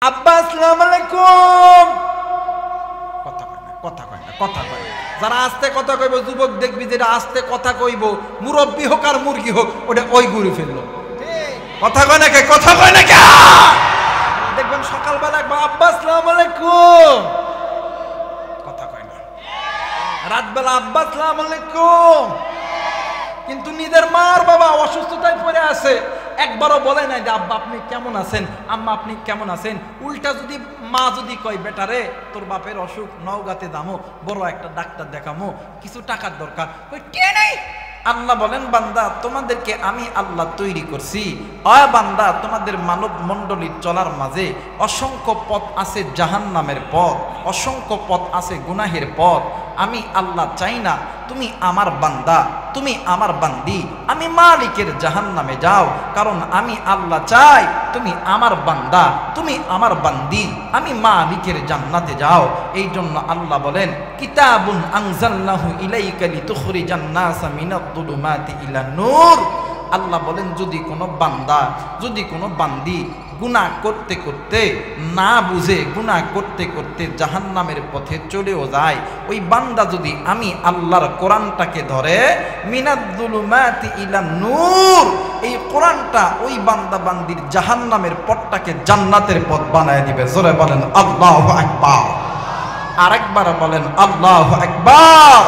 আব্বা আসসালামু আলাইকুম। কথা কয় না, কথা কয় না, কথা কয় না। যারা আস্তে কথা কইব, যুবক দেখবি যেটা আস্তে কথা কইব, মুরব্বী হোক আর মুরগি হোক, ওটা ওই ঘুরে ফেললো। কথা কয় না কে? কথা কয় না কে? দেখবেন সকালবেলা একবার আব্বা আসসালামু আলাইকুম, কথা কয় না। রাতবেলা আব্বা আসসালামু আলাইকুম, কিন্তু নিজের মার বাবা অসুস্থতায় পড়ে আছে, একবারও বলে নাই যে আব্বা আপনি কেমন আছেন, আম্মা আপনি কেমন আছেন। উল্টা যদি মা যদি কয় বেটারে তোর বাপের অসুখ, নওগাঁতে যাবো, বড় একটা ডাক্তার দেখামো, কিছু টাকার দরকার, কই কে নাই। আল্লাহ বলেন বান্দা তোমাদেরকে আমি আল্লাহ তৈরি করছি, বান্দা তোমাদের মানব মণ্ডলীর চলার মাঝে অসংখ্য পথ আছে জাহান্নামের পথ, অসংখ্য পথ আছে গুনাহের পথ। আমি আল্লাহ চাই না তুমি আমার বান্দা, তুমি আমার বান্দি, আমি মালিকের জাহান্নামে যাও, কারণ আমি আল্লাহ চাই তুমি আমার বান্দা, তুমি আমার বান্দি, আমি মালিকের জান্নাতে যাও। এই জন্য আল্লাহ বলেন কিতাবুন আনজালনাহু ইলাইকা লিতুখরিজান নাসা মিনাদ যুলুমাতি ইলান নূর। আল্লাহ বলেন যদি কোনো বান্দা, যদি কোনো বান্দি গুনাহ করতে করতে না বুঝে গুনাহ করতে করতে জাহান্নামের পথে চলেও যায়, ওই বান্দা যদি আমি আল্লাহর কোরআনটাকে ধরে মিনাদ যুলুমাতি ইলান নূর, এই কোরআনটা ওই বান্দা বান্দির জাহান্নামের পথটাকে জান্নাতের পথ বানায় দিবে। জোরে বলেন আল্লাহু আকবার। আরেকবার বলেন আল্লাহু আকবার।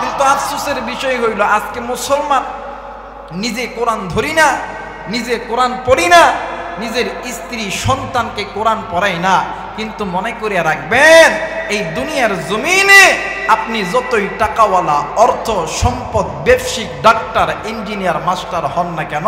কিন্তু আফসোসের বিষয় হইল আজকে মুসলমান নিজে কোরআন ধরি না, নিজে কোরআন পড়ি না, নিজের স্ত্রী সন্তানকে কোরআন পড়াই না, কিন্তু মনে করে রাখবেন এই দুনিয়ার জমিনে আপনি যতই টাকাওয়ালা, অর্থ সম্পদ, ব্যবসায়িক, ডাক্তার, ইঞ্জিনিয়ার, মাস্টার হন না কেন,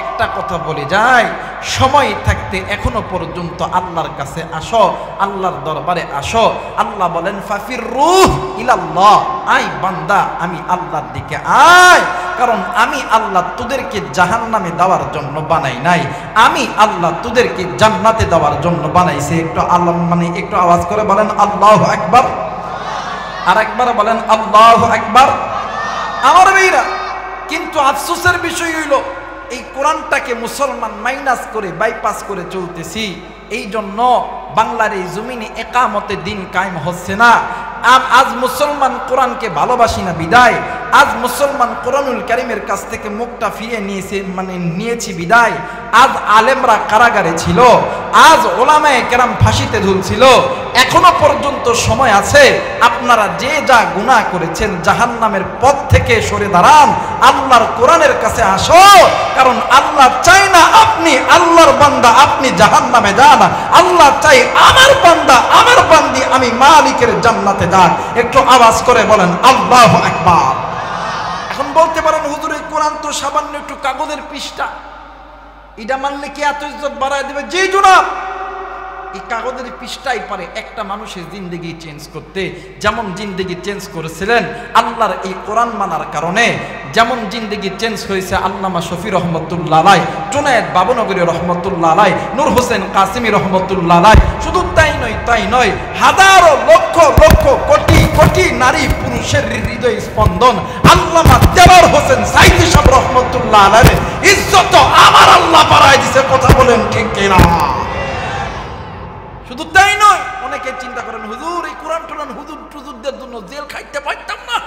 একটা কথা বলে যায়, সময় থাকতে এখনো পর্যন্ত আল্লাহর কাছে আসো, আল্লাহর দরবারে আসো। আল্লাহ বলেন ফাফিররু ইলাল্লাহ, আই বান্দা আমি আল্লাহর দিকে আয়, কারণ আমি আল্লাহ তোদেরকে জাহান্নামে দেওয়ার জন্য বানাই নাই, আমি আল্লাহ তোদেরকে জান্নাতে দেওয়ার জন্য বানাইছে। একটু আল্লাহ একটু আওয়াজ করে বলেন আল্লাহু আকবার। আর একবার বলেন আল্লাহু আকবার। আমার ভাইরা, কিন্তু আফসোসের বিষয় হইল এই কোরআনটাকে মুসলমান মাইনাস করে বাইপাস করে চলতেছি, এই জন্য বাংলার এই জমিনে একামতে দিন কায়েম হচ্ছে না। আজ মুসলমান কোরআনকে ভালোবাসি না বিদায়, আজ মুসলমান কোরআনুল কারীমের কাছ থেকে মুখটা ফিরিয়ে নিয়েছি বিদায়, আজ আলেমরা কারাগারে ছিল, আজ ওলামায়ে কেরাম ফাঁসিতে ঝুলছিল। এখনো পর্যন্ত সময় আছে, আপনারা যে যা গুনাহ করেছেন জাহান্নামের পথ থেকে সরে দাঁড়ান, আল্লাহর কোরআনের কাছে আসো, কারণ আল্লাহ চাই না আপনি আল্লাহর বান্দা আপনি জাহান্নামে যান, আল্লাহ চাই আমার বান্দা আমার বান্দি আমি মালিকের জান্নাতে যান। একটু আওয়াজ করে বলেন আল্লাহু আকবার। এখন বলতে পারেন হুজুর এই কোরআন তো সামান্য একটু কাগজের পৃষ্ঠা, এটা মানলে কি এত ইজ্জত বাড়ায় দেবে? জি জনাব, এই কাগজের পৃষ্ঠাই পারে একটা মানুষের জিন্দেগি চেঞ্জ করতে। যেমন জিন্দেগি চেঞ্জ করেছিলেন আল্লাহর এই কোরআন মানার কারণে, যেমন জিন্দেগি চেঞ্জ হয়েছে আল্লামা শফি রহমতুল্লাহ আলাই, জুনায়েদ বাবনগরী রহমতুল্লাহ আলাই, নূর হোসেন কাসিমি রহমতুল্লাহ আলাই। শুধু তাই নয়, হাজারো লক্ষ লক্ষ কোটি কোটি নারী পুরুষের হৃদয় স্পন্দন আল্লামা দেওয়ার হোসেন সাইদি সাহেব রহমতুল্লাহ আলাই ইজ্জত আমার আল্লাহ বাড়ায় দিছে। কথা বলেন ঠিক কিনা? শুধু তাই নয়, অনেকে চিন্তা করেন হুজুর এই কোরআন টোরান হুজুর টুজুরদের জন্য জেল খাইতে পারতাম না,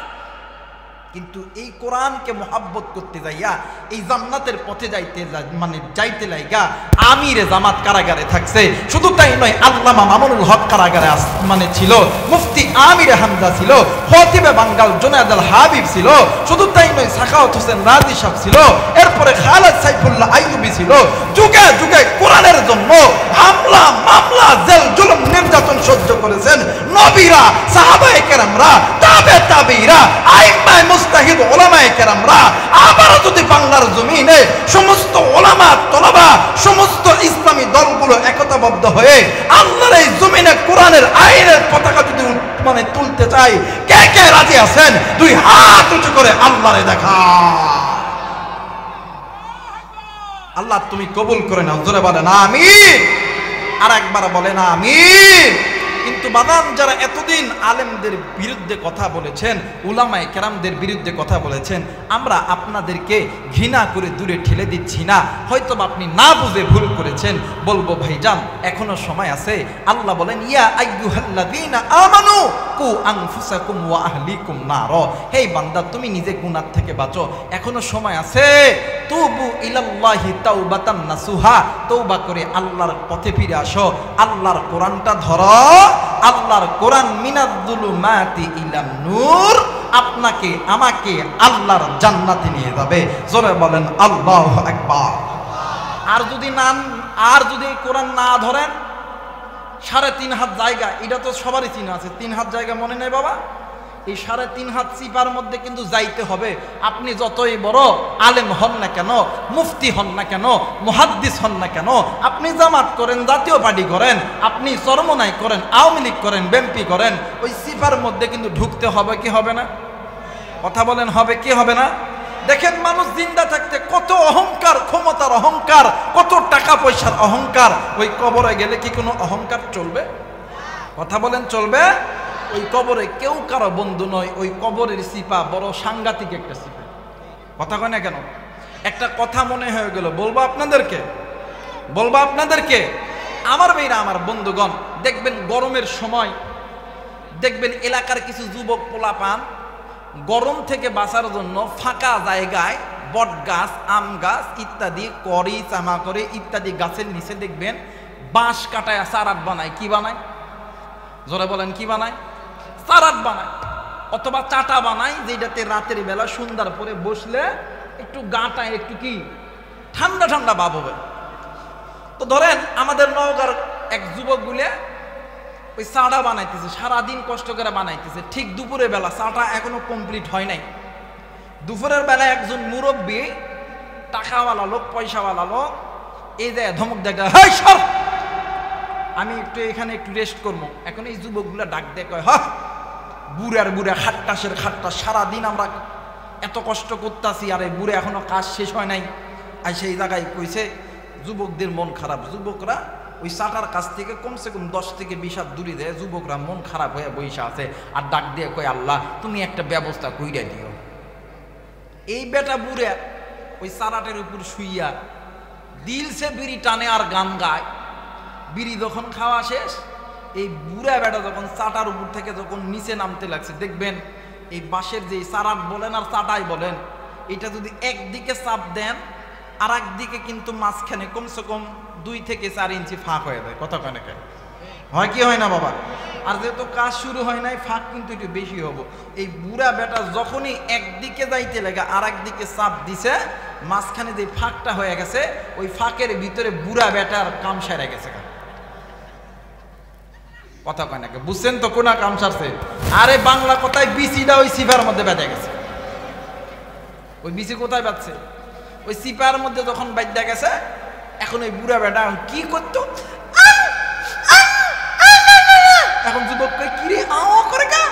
কিন্তু এই কোরআনকে মোহাব্বত করতে যাইয়া এই জান্নাতের পথে যাইতে লাইগা আমিরে জামাত কারাগারে থাকছে। শুধু তাই নয়, আল্লামা মামুনুল হক কারাগারে ছিল, মুফতি আমিরে হামজা ছিল, খতিবে বাঙ্গাল জুনায়েদ আল হাবিব ছিল। শুধু তাই নয়, সাখাওয়াত হোসেন রাজি সাহেব ছিল, এরপরে খালেদ সাইফুল্লাহ আইয়ুবী ছিল। যুগে যুগে কোরআনের জন্য হামলা মামলা জেল জুলুম নির্যাতন সহ্য করেছেন নবীরা, সাহাবায়ে কেরামরা, তাবেঈরা, আইম্মায়ে মুজতাহিদ উলামায়ে কেরামরা। আবারও যদি বাংলার জমিনে সমস্ত উলামা তলাবা সমস্ত ইসলামী দলগুলো একতাবদ্ধ হয়ে আল্লাহর এই জমিনে কোরআনের আইনের পতাকা যদি তুলতে চাই, কে কে রাজি আছেন? দুই হাত উঁচু করে আল্লাহরে দেখা। আল্লাহ তুমি কবুল করে নাও। জোরে বলেন আমিন। আর একবার বলেন আমিন। কিন্তু বাদান যারা এতদিন আলেমদের বিরুদ্ধে কথা বলেছেন, উলামায়ে কেরামদের বিরুদ্ধে কথা বলেছেন, আমরা আপনাদেরকে ঘৃণা করে দূরে ঠেলে দিচ্ছি না। হয়তো আপনি না বুঝে ভুল করেছেন, বলবো ভাইজান এখনো সময় আছে। আল্লাহ বলেন ইয়া আইয়ুহাল্লাযীনা আমানু কু আনফুসাকুম ওয়া আহলিকুম নার। হে বান্দা, তুমি নিজে গুনাহ থেকে বাঁচো, এখনো সময় আছে। তুবু ইলাল্লাহি তাওবাতান নাসুহা, তওবা করে আল্লাহর পথে ফিরে আসো, আল্লাহর কোরআনটা ধরো। আল্লাহর কোরআন মিনাজ-জুলুমাতি ইলান নূর, আপনাকে আমাকে আল্লাহর জান্নাতে নিয়ে যাবে। জোরে বলেন আল্লাহু আকবার। আর যদি কোরআন না ধরেন, 3.5 হাত জায়গা, এটা তো সবারই চিনা আছে। 3 হাত জায়গা মনে নেই বাবা? এই 3.5 হাত চিপার মধ্যে কিন্তু যাইতে হবে। আপনি যতই বড় আলেম হন না কেন, মুফতি হন না কেন, মুহাদ্দিস হন না কেন, আপনি জামাত করেন, জাতীয় পার্টি করেন, আপনি চরমনাই করেন, আওয়ামী লীগ করেন, বিএনপি করেন, ওই চিপার মধ্যে কিন্তু ঢুকতে হবে কি হবে না? কথা বলেন, হবে কি হবে না? দেখেন মানুষ জিন্দা থাকতে কত অহংকার, ক্ষমতার অহংকার, কত টাকা পয়সার অহংকার। ওই কবরে গেলে কি কোনো অহংকার চলবে? কথা বলেন, চলবে? ওই কবরে কেউ কারো বন্ধু নয়। ওই কবরের সিপা বড় সাংঘাতিক একটা সিপা। কথা কয় না কেন? একটা কথা মনে হয়ে গেল, বলবো আপনাদেরকে। আমার মেয়েরা, আমার বন্ধুগণ, দেখবেন গরমের সময় দেখবেন এলাকার কিছু যুবক পোলাপান গরম থেকে বাঁচার জন্য ফাঁকা জায়গায় বট গাছ, আম গাছ ইত্যাদি, করি, চামা করে ইত্যাদি গাছের নিচে দেখবেন বাঁশ কাটায় চারাট বানায়। কি বানায়? জোরে বলেন, কি বানায়? চারাট বানায়, অথবা চাটা বানায়, যেটাতে রাতের বেলা সুন্দর পরে বসলে একটু গাটায় একটু কি ঠান্ডা ঠান্ডা ভাব হবে। তো ধরেন আমাদের নওগাঁর এক যুবক গুলে ওই চাটা বানাইতেছে, সারাদিন কষ্ট করে বানাইতেছে। ঠিক দুপুরের বেলা, চাটা এখনো কমপ্লিট হয় নাই, দুপুরের বেলা একজন মুরব্বী, টাকাওয়ালা লোক, পয়সাওয়ালা লোক, এই যে ধমক দেখা, হেই সর, আমি একটু এখানে একটু রেস্ট করবো। এখন এই যুবকগুলা ডাক দিয়ে কয়, হ্যাঁ বুড়া খাট্টাসের খাট্টাস, সারাদিন আমরা এত কষ্ট করতেছি, আর এই বুড়ে এখনো কাজ শেষ হয় নাই। আর সেই জায়গায় কইছে যুবকদের মন খারাপ। যুবকরা ওই চাটার কাছ থেকে কমসে কম 10 থেকে 20 হাত দূরে দেয়। যুবকরা মন খারাপ হয়ে বইসা আছে, আর ডাক দিয়ে কয়, আল্লাহ তুমি একটা ব্যবস্থা কইরা দিও। এই বেটা বুড়ে ওই চারাটের উপর শুইয়া দিলসে বিড়ি টানে আর গান গায়। বিড়ি যখন খাওয়া শেষ, এই বুড়া বেটা যখন চাটার উপর থেকে যখন নিচে নামতে লাগছে, দেখবেন এই বাঁশের যে চারাট বলেন আর চাটাই বলেন, এটা যদি একদিকে চাপ দেন, আর একদিকে কিন্তু মাঝখানে কমসে কম 2 থেকে 4 ইঞ্চি ফাঁক হয়ে যায়। কথা কয় না কেন? হয় কি হয় না বাবা? আর যেহেতু কাজ শুরু হয় নাই, ফাঁক কিন্তু একটু বেশি হবো। এই বুড়া বেটা যখনই একদিকে যাইতে লাগে, আর একদিকে চাপ দিছে, মাঝখানে যে ফাঁকটা হয়ে গেছে, ওই ফাঁকের ভিতরে বুড়া বেটার কাম সেরে গেছে। কথা কয় নাকি? বুঝছেন তো কোনা কাম সারছে? আরে বাংলা কথায় বিচিটা ওই সিপার মধ্যে বেঁধে গেছে। ওই বিচি কোথায় বাঁধছে? ওই সিপার মধ্যে যখন বাঁধা গেছে, এখন ওই বুড়া বেটা কি করতো, এখন যুবক কই কি রে করে কা?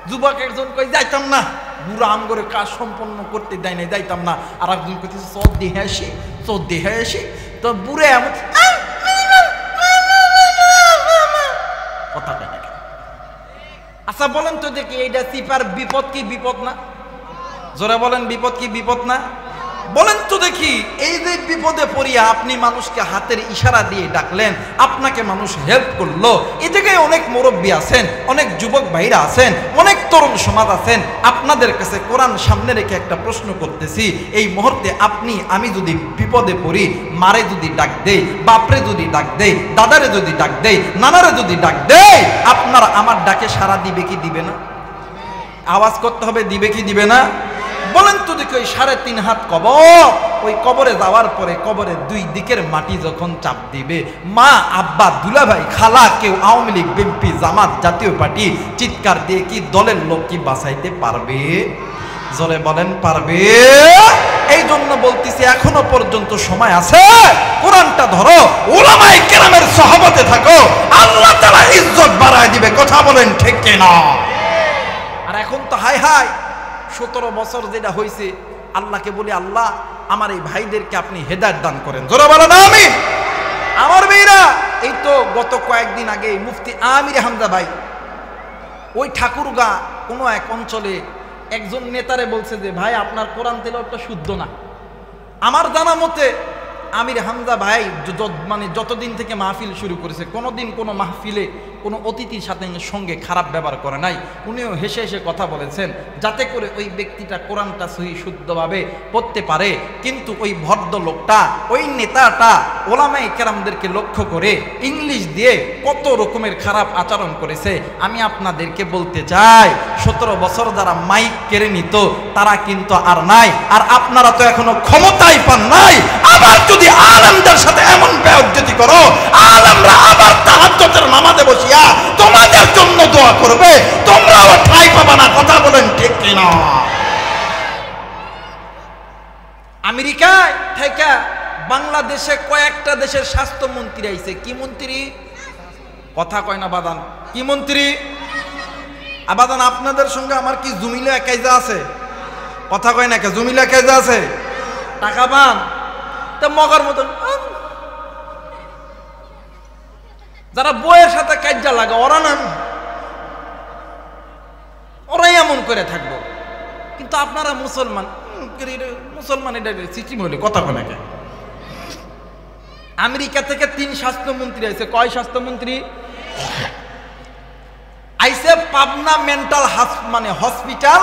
যুবক একজন কই যাইতাম না, বুড়া আম করে কাজ সম্পন্ন করতে দেয় নাই, যাইতাম না। আর একজন কইতেছে চোর দেহে আসি। তো বুড়ে এমন কথা কয় নাকি? আচ্ছা বলেন তো দেখি, এইটা সিপার বিপদ কি বিপদ না? জোরে বলেন, বিপদ কি বিপদ না? বলেন তো দেখি, এই যে বিপদে পড়িয়া আপনি মানুষকে হাতের ইশারা দিয়ে ডাকলেন, আপনাকে মানুষ হেল্প করলো, এই জায়গায় অনেক মুরব্বী আছেন, অনেক যুবক ভাইরা আছেন, অনেক তরুণ সমাজ আছেন। আপনাদের কাছে কোরআন সামনে রেখে একটা প্রশ্ন করতেছি, এই মুহূর্তে আপনি আমি যদি বিপদে পড়ি, মারে যদি ডাক দেই, বাপরে যদি ডাক দেই, দাদারে যদি ডাক দেই, নানারে যদি ডাক দেই, আপনারা আমার ডাকে সাড়া দিবে কি দিবে না? আওয়াজ করতে হবে, দিবে কি দিবে না? বলেন তো দেখি, ওই 3.5 হাত কবর, ওই কবরে যাওয়ার পরে কবরের 2 দিকের মাটি যখন চাপ দিবে, মা, আব্বা, দুলাভাই, খালা, কেউ আওয়ামী লীগ, বিএনপি, জামাত, জাতীয় পার্টি, চিৎকার দিয়ে কি দলের লোক কি বাঁচাইতে পারবে? জোরে বলেন, পারবে? এই জন্য বলতেছি, এখনো পর্যন্ত সময় আছে। কোরআনটা ধরো, উলামায়ে কেরামের সহবতে থাকো, আল্লাহ তাআলা ইজ্জত বাড়ায় দিবে। কথা বলেন ঠিক কিনা? আর এখন তো হাই 17 বছর যেটা হয়েছে, আল্লাহকে বলি, আল্লাহ আমার এই ভাইদেরকে আপনি হেদায়েত দান করেন। জোরে বলেন আমিন। আমার মেয়েরা, এই তো গত কয়েকদিন আগে মুফতি আমির হামজা ভাই ওই ঠাকুরগা কোনো এক অঞ্চলে একজন নেতারে বলছে যে ভাই আপনার কোরআন তেলাওয়াতটা শুদ্ধ না। আমার জানা মতে আমির হামজা ভাই মানে যতদিন থেকে মাহফিল শুরু করেছে কোনোদিন কোনো মাহফিলে কোনো অতিথির সঙ্গে খারাপ ব্যবহার করে নাই। উনিও হেসে হেসে কথা বলেছেন যাতে করে ওই ব্যক্তিটা কোরআনটা সহি শুদ্ধভাবে পড়তে পারে। কিন্তু ওই ভদ্রলোকটা, ওই নেতাটা ওলামায়ে কেরামদেরকে লক্ষ্য করে ইংলিশ দিয়ে কত রকমের খারাপ আচরণ করেছে। আমি আপনাদেরকে বলতে চাই 17 বছর যারা মাইক কেড়ে নিত তারা কিন্তু আর নাই, আর আপনারা তো এখনো ক্ষমতাই পান নাই। আবার যদি আলেমদের সাথে এমন বেইজ্জতি করো, আলেমরা আবার তাহাজ্জুদের নামাজে বসিয়া তোমাদের জন্য দোয়া করবে, তোমরাও ঠাঁই পাবা না। কথা বলেন ঠিক কিনা? আমেরিকায় থেকে বাংলাদেশে কয়েকটা দেশের স্বাস্থ্যমন্ত্রী আইছে। কি মন্ত্রী? কথা কয় না বাদান। কি মন্ত্রী? আবাদান আপনাদের সঙ্গে আমার কি জুমিলা কায়দা আছে? কথা কয় না কে? জুমিলা কায়দা আছে? টাকা পান তা মগার মতন যারা বইয়ের সাথে কাজ্জা লাগা ওরা না, ওরাই এমন করে থাকবো। কিন্তু আপনারা মুসলমান, মুসলমান এটা সিস্টেম হইলে কথা বলে কে? আমেরিকা থেকে 3 স্বাস্থ্যমন্ত্রী আইছে। কয় স্বাস্থ্যমন্ত্রী আইছে? পাবনা মেন্টাল মানে হসপিটাল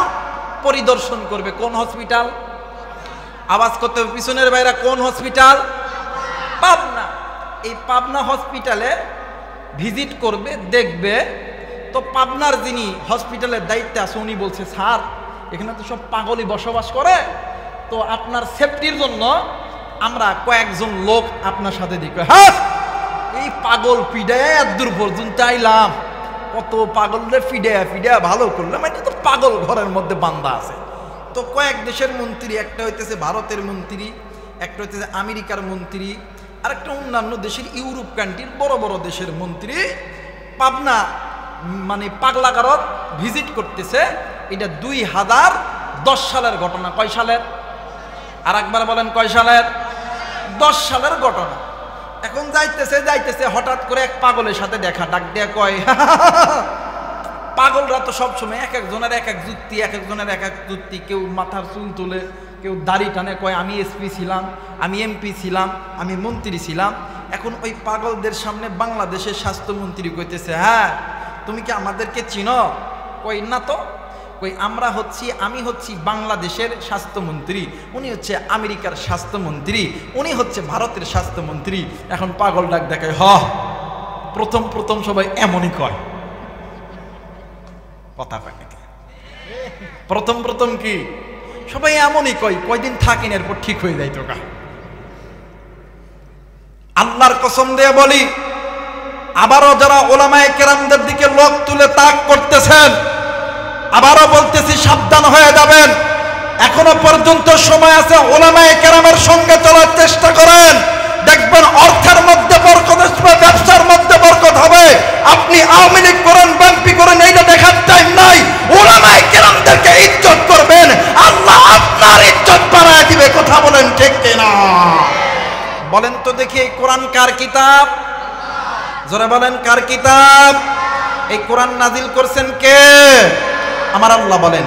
পরিদর্শন করবে। কোন হসপিটাল? আওয়াজ করতে পিছনের বাইরে। কোন হসপিটাল? পাবনা। এই পাবনা হসপিটালে ভিজিট করবে, দেখবে। তো পাবনার যিনি হসপিটালের দায়িত্বে আছে উনি বলছে, স্যার এখানে তো সব পাগলই বসবাস করে, তো আপনার সেফটির জন্য আমরা কয়েকজন লোক আপনার সাথে দেখবে। হ্যাঁ, এই পাগল পিডায় দূর পর্যন্ত আইলাম, কত পাগলদের ফিডায়া ভালো করলাম, এটা তো পাগল ঘরের মধ্যে বান্দা আছে। তো কয়েক দেশের মন্ত্রী, একটা হইতেছে ভারতের মন্ত্রী, একটা হইতেছে আমেরিকার মন্ত্রী, আর একটা অন্যান্য দেশের ইউরোপ কান্ট্রির বড় বড় দেশের মন্ত্রী পাবনা মানে পাগলাগারত ভিজিট করতেছে। এটা 2010 সালের ঘটনা। কয় সালের? আর একবার বলেন কয় সালের? 10 সালের ঘটনা। এখন যাইতেছে হঠাৎ করে এক পাগলের সাথে দেখা, ডাক দেয়া কয়, পাগলরা তো সবসময় এক একজনের এক এক যুক্তি, এক একজনের এক এক যুক্তি। কেউ মাথার চুল তুলে, কেউ দাড়ি টানে, কয় আমি এসপি ছিলাম, আমি এমপি ছিলাম, আমি মন্ত্রী ছিলাম। এখন ওই পাগলদের সামনে বাংলাদেশের স্বাস্থ্যমন্ত্রী কইতেছে, হ্যাঁ তুমি কি আমাদেরকে চিনো? কই না তো। কই আমি হচ্ছি বাংলাদেশের স্বাস্থ্যমন্ত্রী, উনি হচ্ছে আমেরিকার স্বাস্থ্যমন্ত্রী, উনি হচ্ছে ভারতের স্বাস্থ্যমন্ত্রী। এখন পাগল ডাক দেখায়, প্রথম সবাই এমনই কয়। কথা কয় নাকি? প্রথম কি সবাই এমনই কয়, কয়দিন থাকেন এরপর ঠিক হয়ে যায়। তোকা আল্লাহর কসম দিয়ে বলি, আবারও যারা ওলামায়ে কেরামদের দিকে লোক তুলে তাক করতেছেন, আবারও বলতেছি সাবধান হয়ে যাবেন। এখনো পর্যন্ত সময় আছে, ওলামায়ে কেরামের সঙ্গে চলার চেষ্টা করেন, দেখবেন অর্থের মধ্যে বরকত আসবে, ব্যবসার মধ্যে বরকত হবে। আপনি আওয়ামী লীগ করেন, বিএনপি করেন, এইটা দেখার টাইম নাই। ওলামায়ে কেরামদেরকে ইজ্জত করবেন, আল্লাহ আপনার ইজ্জত বাড়ায় দিবে। কথা বলেন ঠিক কিনা? বলেন তো দেখি, এই কোরআন কার কিতাব? জোরে বলেন কার কিতাব? এই কোরআন নাজিল করছেন কে? আমার আল্লাহ বলেন,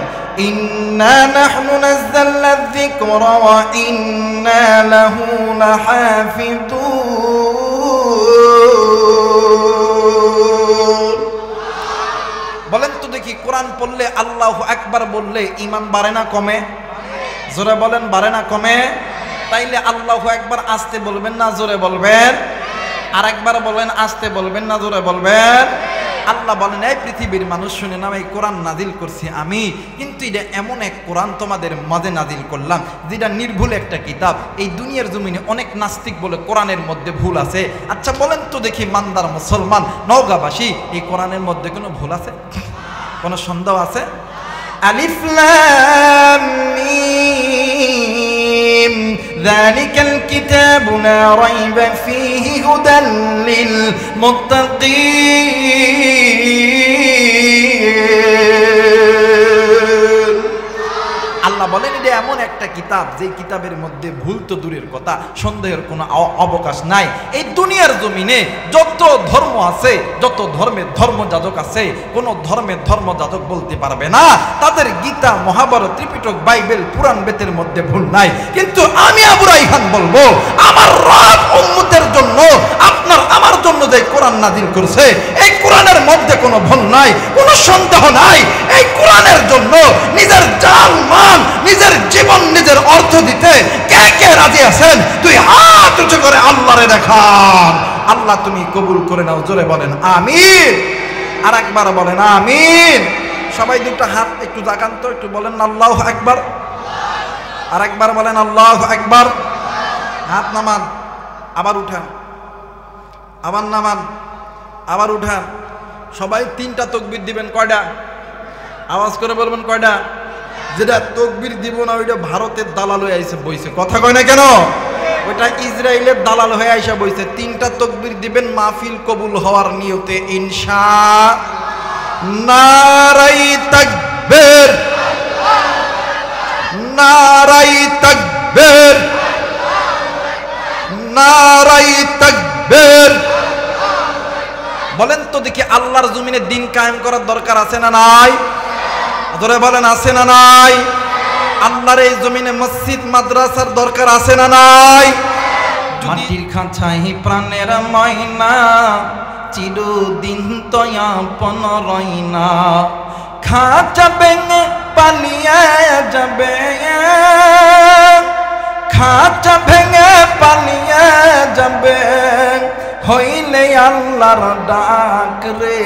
ইন্না নাহনু নাযালনা যিকরা ওয়া ইন্না লাহু লাহাফিজুন। বলেন তো দেখি, কোরআন পড়লে, আল্লাহু আকবার বললে ঈমান বাড়ে না কমে? জোরে বলেন, বাড়ে না কমে? তাইলে আল্লাহু আকবার আস্তে বলবেন না জোরে বলবেন? আর একবার বলেন, আস্তে বলবেন না জোরে বলবেন? আল্লাহ বলেন, এই পৃথিবীর মানুষ শুনে নাও, এই কোরআন নাজিল করছি আমি, কিন্তু এটা এমন এক কোরআন তোমাদের মাঝে নাজিল করলাম যেটা নির্ভুল একটা কিতাব। এই দুনিয়ার জমিনে অনেক নাস্তিক বলে কোরআনের মধ্যে ভুল আছে। আচ্ছা বলেন তো দেখি, মানদার মুসলমান নওগাঁবাসী, এই কোরআনের মধ্যে কোনো ভুল আছে? কোনো সন্দেহ আছে? আলিফ লাম মিম যালিকাল কিতাবু লা রাইবা ফীহি হুদাল লিল মুত্তাকিন। আল্লাহ বলেন এটা এমন একটা কিতাব যে কিতাবের মধ্যে ভুল তো দূরের কথা, সন্দেহের কোনো অবকাশ নাই। এই দুনিয়ার জমিনে যত ধর্ম আছে, যত ধর্মের ধর্মযাজক আছে, কোন ধর্মের ধর্মযাজক বলতে পারবে না তাদের গীতা, মহাভারত, ত্রিপিটক, বাইবেল, পুরাণ বেদের মধ্যে ভুল নাই। কিন্তু আমি আবু রায়হান বলবো, আমার রব উম্মতের জন্য, আপনার আমার জন্য যে কোরআন নাযিল করছে, এই কোরআনের মধ্যে কোনো ভুল নাই, কোনো সন্দেহ নাই। এই কোরআনের জন্য নিজের জান মান, নিজের জীবন, নিজের অর্থ দিতে কে কে রাজি আছেন? তুই হাত উঁচু করে আল্লাহরে দেখান। আল্লাহ তুমি কবুল করে নাও। জোরে বলেন আমিন। আর একবার বলেন আমিন। সবাই দুটো হাত একটু জাগান তো, একটু বলেন আল্লাহু আকবার। আর একবার বলেন আল্লাহু আকবার। হাত নামান, আবার উঠান, আবার নামান, আবার উঠান। সবাই 3টা তাকবীর দিবেন। কয়টা? আওয়াজ করে বলবেন কয়টা? যেটা তাকবীর দিব না ওইটা ভারতের দালাল হয়ে আইসে বইছে। কথা কয় না কেন? ওইটা ইসরায়েলের দালাল হয়ে আইসা বইছে। 3টা তাকবীর দিবেন মাহফিল কবুল হওয়ার নিয়তে ইনশাআল্লাহ। নারাই তাকবীর, নারাই তাকবীর, নারাই তাকবীর। বলেন তো দেখি, আল্লাহর জমিনে দিন কায়েম করার দরকার আছে না নাই? ধরে বলেন আছে না নাই? আল্লাহর এই জমিনে মসজিদ মাদ্রাসার দরকার আছে না নাই? মাটির খাঁচাই প্রাণের ময়না, চিরদিন তো আপন রয়না। খাঁচা ভেঙে পালিয়ে যাবে, খাঁচা ভেঙে পালিয়ে যাবে, হইলে আল্লাহর ডাক রে।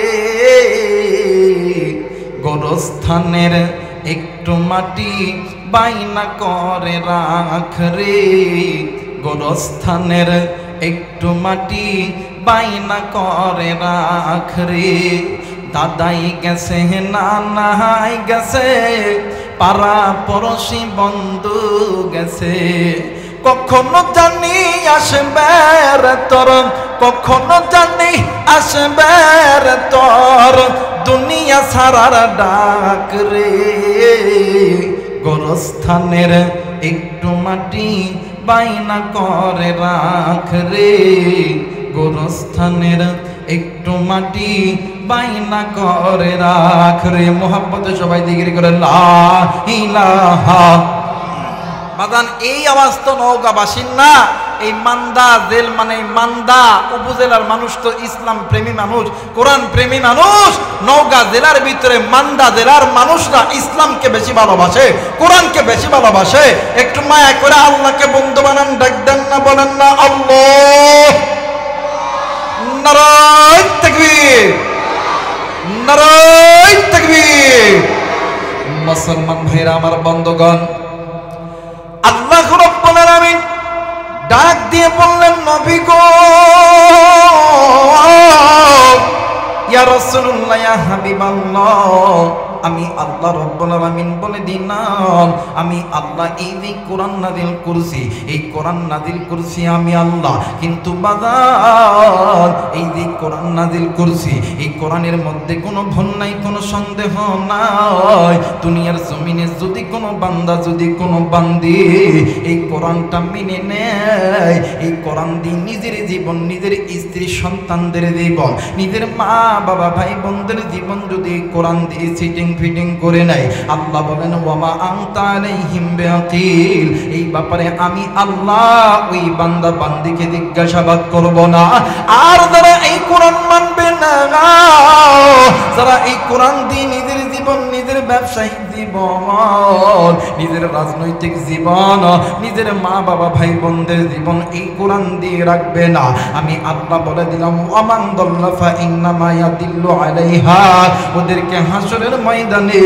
গোরস্থানের একটু মাটি বাইনা করে রাখ রে, গোরস্থানের একটু মাটি বাইনা করে রাখ রে। দাদাই গেছে, নানাই গেছে, পাড়া পড়শি বন্ধু গেছে, কখনো জানি আসবে রে তোর, কখনো জানি আসবে রে তোর দুনিয়া ছাড়ার ডাক রে। গোরস্থানের একটু মাটি বাইনা করে রাখ রে, গোরস্থানের একটু মাটি বাইনা করে রাখ রে। মোহাম্মতে সবাই জিকির করে লা ইলাহা। বাদান এই আওয়াজ তো নওগাঁবাসীর না, এই মান্দা জেল মানে মান্দা উপজেলার মানুষ তো ইসলাম প্রেমী মানুষ, কোরআন প্রেমী মানুষ। নওগাঁ জেলার ভিতরে মান্দা জেলার মানুষরা ইসলামকে বেশি ভালোবাসে, কোরআনকে বেশি ভালোবাসে। একটু মায়া করে আল্লাহকে বন্ধু বানান, ডাক দেন না, বলেন না আল্লাহ। নারায়ে তাকবীর, নারায়ে তাকবীর। মুসলমান ভাইরা আমার, বন্ধুগণ, আল্লাহ রাব্বুল আলামিন ডাক দিয়ে বললেন, নবী গো, ইয়া রাসূলুল্লাহ, ইয়া হাবিবাল্লাহ, আমি আল্লাহ রাব্বুল আলামিন বলে দিলাম, আমি আল্লাহ এই যে কোরআন নাযিল করছি, এই কোরআন নাযিল করছি আমি আল্লাহ। কিন্তু বাজার, এই যে কোরআন নাযিল করছি, এই কোরআনের মধ্যে কোনো ভুল নাই, কোনো সন্দেহ নাই। দুনিয়ার জমিনে যদি কোনো বান্দা, যদি কোনো বান্দি এই কোরআনটা মেনে নেয়, এই কোরআন দিয়ে নিজের জীবন, নিজের স্ত্রী সন্তানদের জীবন, নিজের মা বাবা ভাই বোনদের জীবন যদি কোরআন দিয়ে সিটিং ফিটিং করে নাই, আল্লাহ বলেন ওয়ামা আনতা আলাইহিম বিওয়াকিল, এই ব্যাপারে আমি আল্লাহ ওই বান্দা বান্দিকে জিজ্ঞাসাবাদ করব না। আর যারা এই কোরআন মানবে না, যারা এই কোরআন দিয়ে নিজের জীবন, নিজের ব্যবসায়িক জীবন, নিজের রাজনৈতিক জীবন, নিজের মা বাবা ভাই বোনদের জীবন এই কোরআন দিয়ে রাখবে না, আমি আল্লাহ বলে দিলাম ওয়ামান দাল্লা ফা ইন্নামা ইয়াদিল্লু আলাইহা, ওদেরকে হাসরের ময়দানে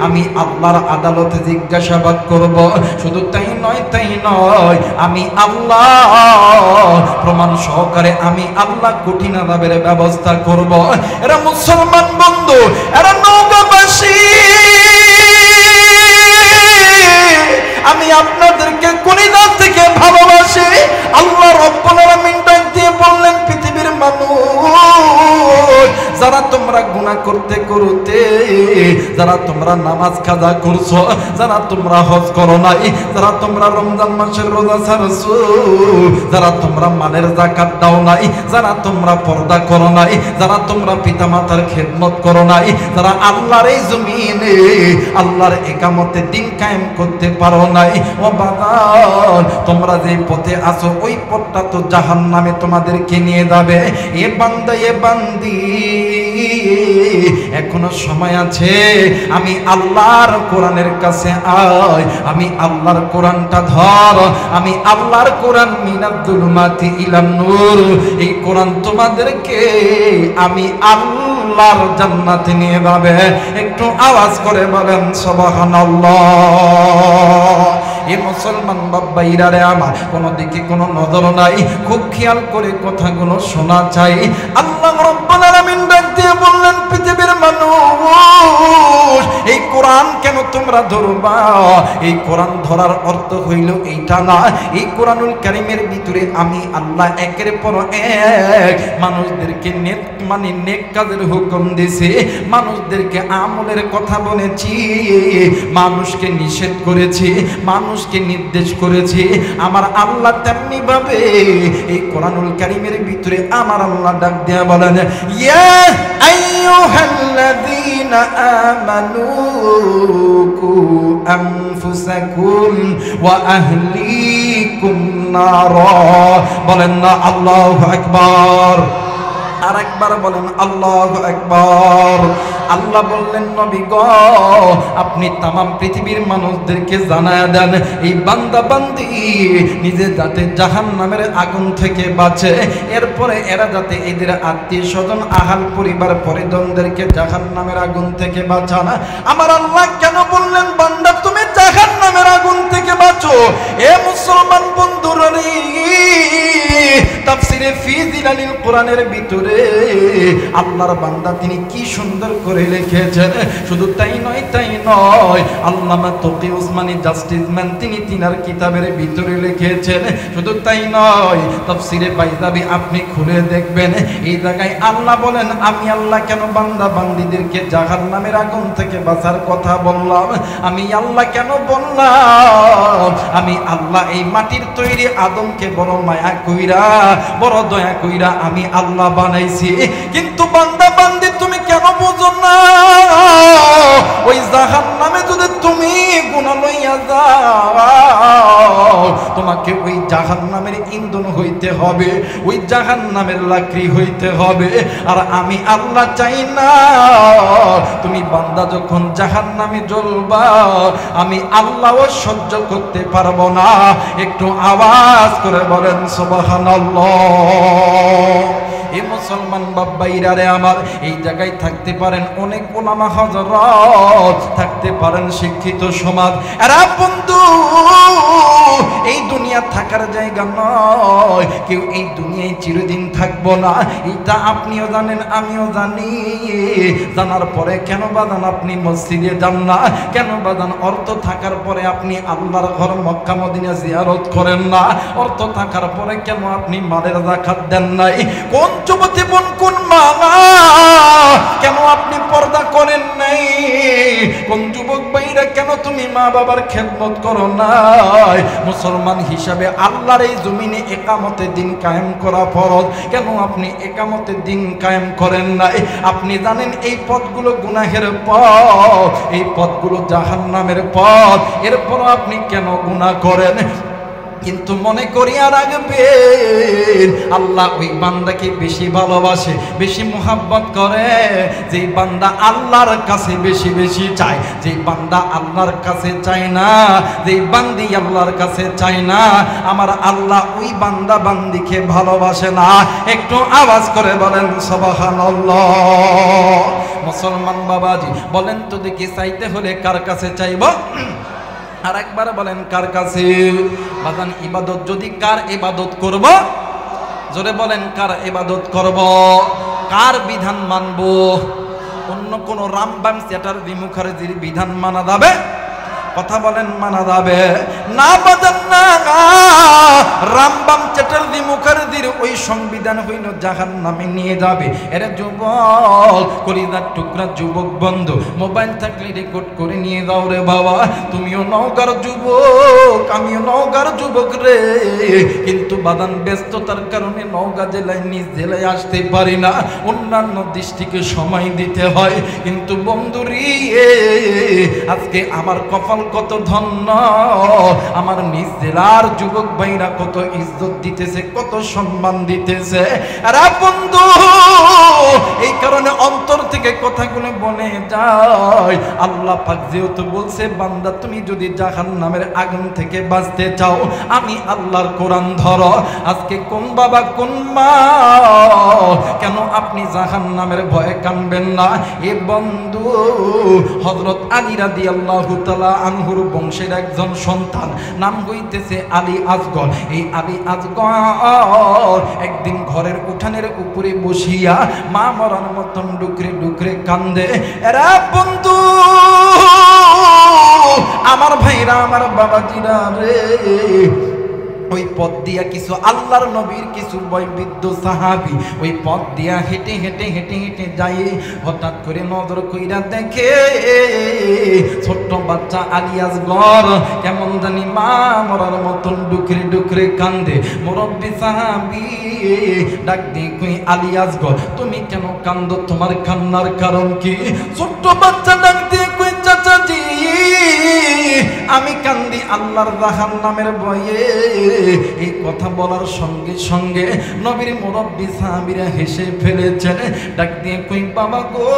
আমি আল্লাহর আদালতে জিজ্ঞাসাবাদ করব। শুধু তাই নয়, তাই নয়, আমি আল্লাহ প্রমাণ সহকারে আমি আল্লাহ কঠিন আযাবের ব্যবস্থা করব। এরা মুসলমান বন্ধু, এরা নওগাঁবাসী, আমি আপনাদেরকে কলিজা থেকে ভালোবাসি। আল্লাহ রাব্বুল আলামিন ডাক দিয়ে বললেন, পৃথিবীর মানুষ যারা তোমরা গুনাহ গুনাহ করতে করতে, যারা তোমরা নামাজ কাজা করছো, যারা তোমরা হজ করো নাই, যারা তোমরা রমজান মাসের রোজা ছাড়ছো, যারা তোমরা মালের যাকাত দাও নাই, যারা তোমরা পর্দা করো নাই, যারা তোমরা পিতামাতার খেদমত করো নাই, যারা আল্লাহর এই জমিনে আল্লাহর ইকামতে দিন কায়েম করতে পারো নাই, ও বাদান তোমরা যে পথে আছো ওই পথটা তো জাহান্নামে তোমাদেরকে নিয়ে যাবে। এ বান্দা এ বান্দি, এখনো সময় আছে, আমি আল্লাহর কোরআনের কাছে আয়, আমি আল্লাহর কোরআনটা ধর, আমি আল্লাহর কোরআন মিনাজ যুলুমাতি ইলান নূর, এই কোরআন তোমাদেরকে আমি আল্লাহর জান্নাতে নিয়ে যাবে। একটু আওয়াজ করে বলেন সুবহানাল্লাহ। এ মুসলমান বাবাইরা রে আমার, কোনো দিকে কোনো নজর নাই, খুব খেয়াল করে কথাগুলো শোনা চাই। আল্লাহ রাব্বুল আলামিন ডাক দিয়ে বললেন, পৃথিবীর মানুষ, এই কোরআন কেন তোমরা ধরবা? এই কোরআন ধরার অর্থ হইল এইটা না, এই কোরআনুল কারীমের ভিতরে আমি আল্লাহ একের পর এক মানুষদেরকে নেক কাজের হুকুম দিয়েছি, মানুষদেরকে আমলের কথা বলেছি, মানুষকে নিষেধ করেছি, মানুষকে নির্দেশ করেছি। আমার আল্লাহ তেমনি ভাবে এই কোরআনুল কারীমের ভিতরে আমার আল্লাহ ডাক দিয়া বলেন, ইয়া আইয়ুহাল্লাযীনা আমানু কু আনফুসাকুম ওয়া আহলিকুম নারা। বলেন না আল্লাহু আকবার। আর একবার বলেন আল্লাহু আকবার। আল্লাহ বললেন, নবী গো, আপনি তামাম পৃথিবীর মানুষদেরকে জানায়া দেন, এই বান্দা বান্দি নিজে যাতে জাহান্নামের আগুন থেকে বাঁচে, এরপরে এরা যাতে এদের আত্মীয় স্বজন আহাল পরিবার পরিজনদেরকে জাহান্নামের আগুন থেকে বাঁচানা। আমার আল্লাহ কেন বললেন বান্দা তুমি জাহান্নামের আগুন থেকে বাঁচো? এ মুসলমান বন্ধুরা রে, তাফসীরে ফি জিলালিল কোরআনের ভিতরে আল্লাহর বান্দা তিনি কি সুন্দর করে লিখেছেন। শুধু তাই নয়, আল্লামা তকি উসমানী জাস্টিসম্যান তিনি তিনার কিতাবের ভিতরে লিখেছেন। শুধু তাই নয়, তাফসীরে বাইজাবি আপনি খুলে দেখবেন, এই জায়গায় আল্লাহ বলেন, আমি আল্লাহ কেন বান্দা বান্দীদেরকে জাহান্নামের আগুন থেকে বাঁচার কথা বললাম? আমি আল্লাহ কেন বললাম? আমি আল্লাহ এই মাটির তৈরি আদমকে বড় মায়া কইরা, বড় দয়া কইরা আমি আল্লাহ বানাইছি। কিন্তু বান্দা বান্দি তুমি কেন বুঝো না? ওই জাহান্নামে যদি তুমি গুনাহ লইয়া যাও, তোমাকে ওই জাহান্নামের ইন্ধন হইতে হবে, ওই জাহান্নামের লাকড়ি হইতে হবে। আর আমি আল্লাহ চাই না তুমি বান্দা যখন জাহান্নামে জ্বলবা, আমি আল্লাহও সহ্য করতে পারবো না। একটু আওয়াজ করে বলেন সুবহানাল্লাহ। এই মুসলমান বাবাইরা রে আমার, এই জায়গায় থাকতে পারেন অনেক ওলামা হযরত, থাকতে পারেন শিক্ষিত সমাজ। আরে বন্ধু, এই দুনিয়া থাকার জায়গা নয়, কেউ এই দুনিয়ায় চিরদিন থাকবো না, এটা আপনিও জানেন আমিও জানি। জানার পরে কেন বাজান আপনি মসজিদে যান না? কেন বাজান অর্থ থাকার পরে আপনি আল্লাহর ঘর মক্কা মদিনা জিয়ারত করেন না? অর্থ থাকার পরে কেন আপনি মালের যাকাত দেন নাই? কোন যুবতী বোন, কোন মা কেন আপনি পর্দা করেন নাই? কোন যুবক ভাইরা কেন তুমি মা বাবার খেদমত করো নাই? মুসলমান হিসাবে আল্লাহর এই জমিনে একামতে দিন কায়েম করা ফরজ, কেন আপনি একামতে দিন কায়েম করেন নাই? আপনি জানেন এই পথগুলো গুনাহের পথ, এই পথগুলো জাহান্নামের পথ, এরপর আপনি কেন গুনাহ করেন? কিন্তু মনে করিয়া রাখবেন, আল্লাহ ওই বান্দাকে বেশি ভালোবাসে, বেশি মোহাব্বত করে, যেই বান্দা আল্লাহর কাছে বেশি বেশি চায়। যেই বান্দা আল্লাহর কাছে চায় না, যেই বান্দি আল্লাহর কাছে চায় না, আমার আল্লাহ ওই বান্দা বান্দিকে ভালোবাসে না। একটু আওয়াজ করে বলেন সুবহানাল্লাহ। মুসলমান বাবাজি বলেন তো দেখি, চাইতে হলে কার কাছে চাইব? আর একবার বলেন কার কাছে? বাজান ইবাদত যদি কার ইবাদত করব? জোরে বলেন কার ইবাদত করব? কার বিধান মানব? অন্য কোন রামবাম চ্যাটার্জি মুখার্জির বিধান মানা যাবে? কথা বলেন মানা যাবে না? বাজান না। রামবাম চ্যাটার্জি মুখার্জির ওই সংবিধান হইল জাহান্নামে নিয়ে যাবে। এরা যুবক, কলিজার টুকরা যুবক বন্ধু, মোবাইল থাকলে রেকর্ড করে নিয়ে যাও রে বাবা। তুমিও নওগাঁর যুবক, আমিও নওগাঁর যুবক রে, কিন্তু বাদান ব্যস্ততার কারণে নওগাঁ জেলায় নিজ জেলায় আসতে পারি না, অন্যান্য দৃষ্টিকে সময় দিতে হয়। কিন্তু বন্ধুরি, আজকে আমার কপাল কত ধন্য, আমার নিজ জেলার যুবক ভাইরা কত ইজ্জত দিতেছে, কত সম্মান দিতেছে। আরে বন্ধু, এই কারণে অন্তর থেকে কথাগুলো বলে যায়। আল্লাহ পাক যেহেতু বলছে, বান্দা তুমি যদি জাহান্নামের আগুন থেকে বাঁচতে চাও, আমি আল্লাহর কোরআন ধরো। আজকে কোন বাবা কোন মা, কেন আপনি জাহান্নামের ভয়ে কাঁদবেন না? এ বন্ধু, হযরত আলী রাদিয়াল্লাহু তাআলা আনহুর বংশের একজন সন্তান, নাম হইতেছে আলী আসগর। এই আলী আসগর একদিন ঘরের উঠানের উপরে বসিয়া মা মরার মতন ডুকরে ডুকরে কান্দে। এরা বন্ধু, আমার ভাইরা, আমার বাবাজিরা রে, ওই পথ দিয়া কিছু আল্লাহর নবীর কিছু বয়োবৃদ্ধ সাহাবী ওই পথ দিয়া হেঁটে হেঁটে হেঁটে হেঁটে যায়। হঠাৎ করে নজর কইরা দেখে ছোট্ট বাচ্চা আলী আসগর কেমন জানি মা মরার মতন ডুকরে ডুকরে কান্দে। মুরব্বী সাহাবী ডাক দিয়ে কই, আলী আসগর তুমি কেন কান্দো? তোমার কান্নার কারণ কি? ছোট্ট বাচ্চা ডাক দিয়ে কই, চাচাজি আমি কান্দি আল্লাহর জাহান্নামের ভয়ে। এই কথা বলার সঙ্গে সঙ্গে নবীর মুরব্বী সাহাবীরা হেসে ফেলেছেন। ডাক দিয়ে কই, বাবা গো,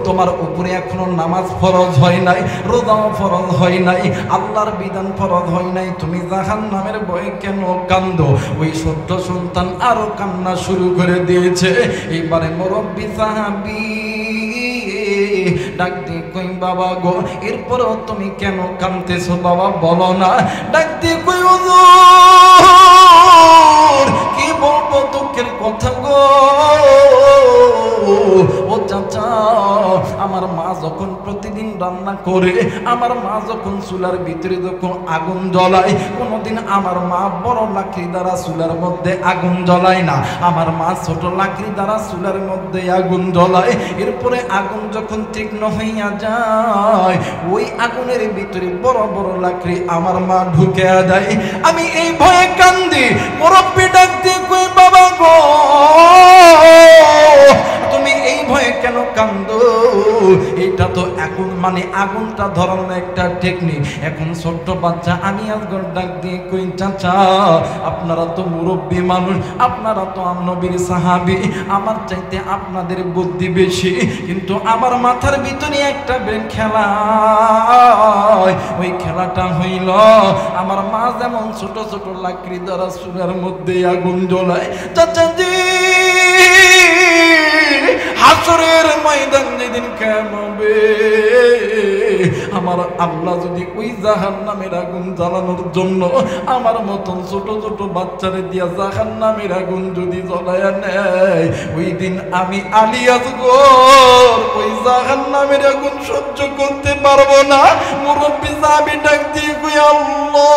তোমার উপরে এখনো নামাজ ফরজ হয় নাই, রোজাও ফরজ হয় নাই, আল্লাহর বিধান ফরজ হয় নাই, তুমি জাহান্নামের ভয়ে কেন কান্দো? ওই ছোট্ট সন্তান আরো কান্না শুরু করে দিয়েছে। এইবারে মুরব্বী সাহাবী ডাক দিয়ে কই, বাবা গো, এরপরও তুমি কেন কাঁদতেছো বাবা, বলো না। ডাক দিয়ে কই, হুজুর কি বলবো দুঃখের কথা গো। ও চাচা, আমার মা যখন প্রতিদিন রান্না করে, আমার মা যখন চুলার ভিতরে যখন আগুন জ্বলায়, কোনোদিন আমার মা বড় লাকড়ি দ্বারা চুলার মধ্যে আগুন জ্বলায় না, আমার মা ছোট লাকড়ি দ্বারা চুলার মধ্যে আগুন জ্বলায়। এরপরে আগুন যখন তীক্ষ্ণ হইয়া যায়, ওই আগুনের ভিতরে বড় বড় লাকড়ি আমার মা ঢুকে দেয়। আমি এই ভয়ে কান্দি। মুরব্বি ডাক দিয়ে কই, বাবা গো, তুমি এই ভয়ে কেন কান্দো? এটা তো এখন মানে আগুনটা ধরানোর একটা টেকনিক। এখন ছোট্ট বাচ্চা আলী আসগর ডাক দিয়ে কই, চাচা আপনারা তো মুরব্বী মানুষ, আপনারা তো নবীর সাহাবী, আমার চাইতে আপনাদের বুদ্ধি বেশি, কিন্তু আমার মাথার ভিতরে একটা ব্রেন খেলা। ওই খেলাটা হইল, আমার মা যেমন ছোট ছোট লাকড়ি দ্বারা চুলার মধ্যে আগুন জ্বলায়, চাচাজি হাসরের ময়দান যেদিন কেমবে, আমার আল্লাহ যদি ওই জাহান্নামের আগুন জ্বালানোর জন্য আমার মতন ছোট ছোট বাচ্চারে দিয়া জাহান্নামের আগুন যদি জ্বলায়া নেয়, ওই দিন আমি আলী আসগর ওই জাহান্নামের আগুন সহ্য করতে পারবো না। মুরব্বী সাহাবী ডাক দিয়ে কই, আল্লাহ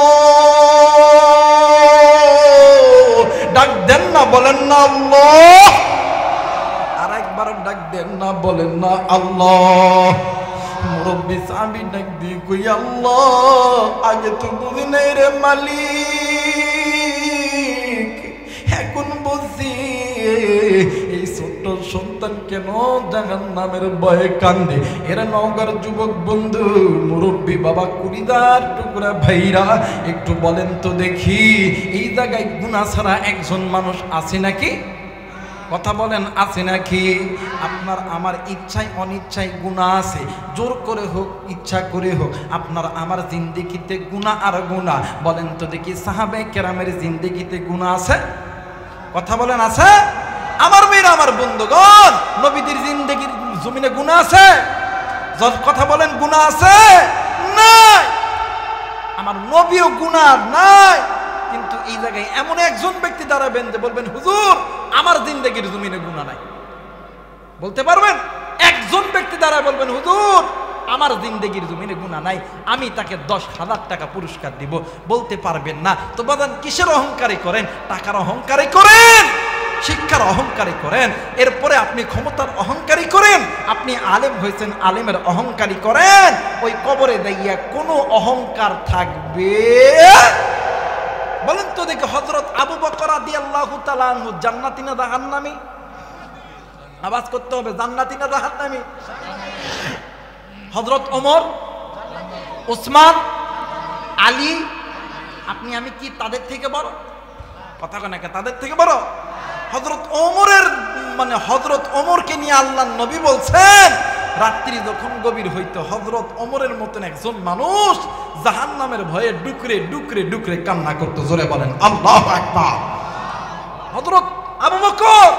ডাক দেন না, বলেন না আল্লাহ। আরেকবার ডাক দেন না, বলেন না আল্লাহ। মুরব্বী সাহাবী ডাক দিয়ে কই, আল্লাহ আগে তো বুঝি নাই রে মালিক, এখন বুঝি এই ছোট্ট সন্তান কেন জাহান্নামের ভয়ে কান্দে। এরা নওগাঁর যুবক বন্ধু, মুরব্বী বাবা, কুড়িদার টুকরা ভাইরা, একটু বলেন তো দেখি, এই জায়গায় গুনাহ ছাড়া একজন মানুষ আছে নাকি? কথা বলেন, আছে নাকি? আপনার আমার ইচ্ছায় অনিচ্ছায় গুনাহ আছে, জোর করে হোক ইচ্ছা করে হোক, আপনার আমার জিন্দেগিতে গুনাহ আর গুনাহ। বলেন তো দেখি, সাহাবে কেরামের জিন্দেগিতে গুনাহ আছে? কথা বলেন, আছে? আমার মেয়েরা, আমার বন্ধুগণ, নবীদের জিন্দেগির জমিনে গুনাহ আছে? কথা বলেন, গুনাহ আছে? নাই। আমার নবীও গুনাহ নাই, কিন্তু এই জায়গায় এমন একজন ব্যক্তি দাঁড়াবেন যে বলবেন, হুজুর আমার জিন্দেগির জমিনে গুনাহ নাই। বলতে পারবেন? একজন ব্যক্তি দাঁড়ায় বলবেন, হুজুর আমার জিন্দেগির জমিনে গুনাহ নাই, আমি তাকে 10,000 টাকা পুরস্কার দিব। বলতে পারবেন না তো বাদান কিসের অহংকারী করেন? টাকার অহংকারী করেন, শিক্ষার অহংকারী করেন, এরপরে আপনি ক্ষমতার অহংকারী করেন, আপনি আলেম হয়েছেন আলেমের অহংকারী করেন, ওই কবরে দাইয়া কোনো অহংকার থাকবে? বলেন তো দেখি, হযরত আবু বকর রাদিয়াল্লাহু তাআলা আনহু জান্নাতি না জাহান্নামী? আওয়াজ করতে হবে, জান্নাতি না জাহান্নামী? হযরত ওমর, ওসমান, আলী, আপনি আমি কি তাদের থেকে বড়? কথা কয় না, তাদের থেকে বড়? হযরত ওমরের মানে হযরত ওমরকে নিয়ে আল্লাহর নবী বলছেন, রাত্রি যখন গভীর হইতো হযরত ওমরের মতন একজন মানুষ জাহান্নামের ভয়ে ডুকরে ডুকরে ডুকরে কান্না করতো। জোরে বলেন আল্লাহু আকবার। হযরত আবু বকর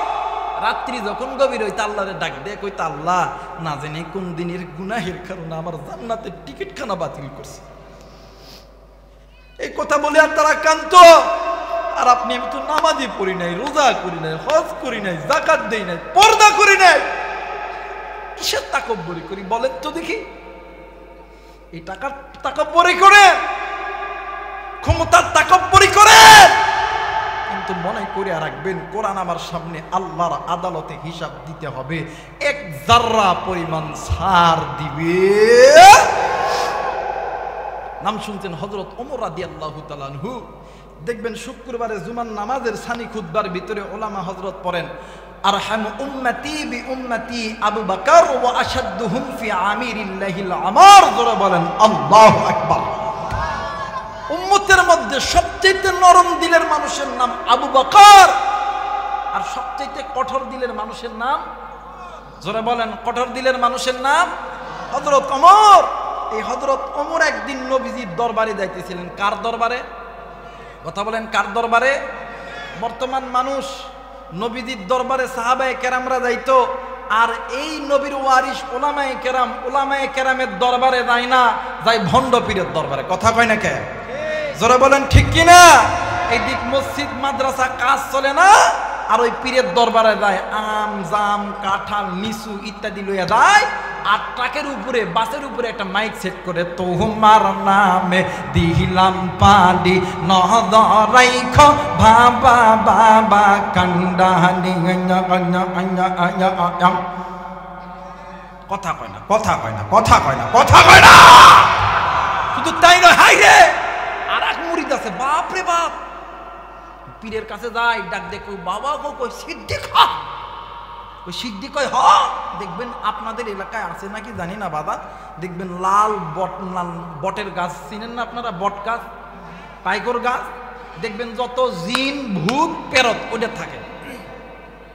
রাত্রি যখন গভীর হইতো আল্লাহরে ডাক দিয়ে কইতো, আল্লাহ, না জানি কোন দিনের গুনাহের কারণে আমার জান্নাতের টিকিট খানা বাতিল করছে। এই কথা বলে আর তারা কাঁদতো। আর আপনি, আমি তো নামাজই পড়ি নাই, রোজা করি নাই, হজ করি নাই, যাকাত দেই নাই, পর্দা করি নাই, কিসের তাকব্বরি করি বলেন তো দেখি? এই টাকার তাকব্বরি করে, ক্ষমতার তাকব্বরি করে, কিন্তু মনে করে রাখবেন কোরআন আমার সামনে আল্লাহর আদালতে হিসাব দিতে হবে, এক জাররা পরিমাণ ছাড় দিবে। নাম শুনছেন হযরত ওমর রাদিয়াল্লাহু তাআলা আনহু। দেখবেন শুক্রবারে জুমার নামাজের সানি খুতবার ভিতরে ওলামা হযরত পড়েন, আরহামু উম্মতি বি উম্মতি আবু বকর ওয়া আশাদ্দুহুম ফি আমিরিল্লাহিল আমার। জোরে বলেন আল্লাহু আকবার। উম্মতের মধ্যে সবচেয়ে নরম দিলের মানুষের নাম আবু বকর, আর সবচেয়ে কঠোর দিলের মানুষের নাম, জোরে বলেন, কঠোর দিলের মানুষের নাম হযরত ওমর। এই হযরত ওমর একদিন নবীজির দরবারে যাইতেছিলেন। কার দরবারে? কথা বলেন, কার দরবারে? বর্তমান মানুষ নবীজির দরবারে সাহাবায়ে কেরামরা যাইতো, আর এই নবীর ওয়ারিস ওলামায়ে কেরাম, ওলামায়ে কেরামের দরবারে যায় না, যায় ভণ্ড পীরের দরবারে। কথা কয় না কে? জোরে বলেন ঠিক কিনা? এইদিক মসজিদ মাদ্রাসা কাজ চলে না, আর ওই পীরের দরবারে যায় আম, জাম, কাঁঠাল, লিচু ইত্যাদি লইয়া যায়, আর ট্রাকের উপরে, বাসের উপরে একটা মাইক সেট করে, তোমার নামে দিলাম পানি নদরাইখ ভাবা বাবা কান্ডানি। কথা কয় না, কথা কয় না, কথা কয় না, কথা কয় না। শুধু তাই নয়, হাই রে আর এক মুরিদ আছে, বাপ রে বাপ, পীরের কাছে যায়, ডাক দেখো, বাবা গো কই সিদ্দিক, ওই সিদ্দিক কয় হ। দেখবেন আপনাদের এলাকায় আছে নাকি জানি না বাবা, দেখবেন লাল বটের গাছ চিনেন না আপনারা? বট গাছ, পাইকর গাছ, দেখবেন যত জিন ভূত পেরত ওদের থাকে।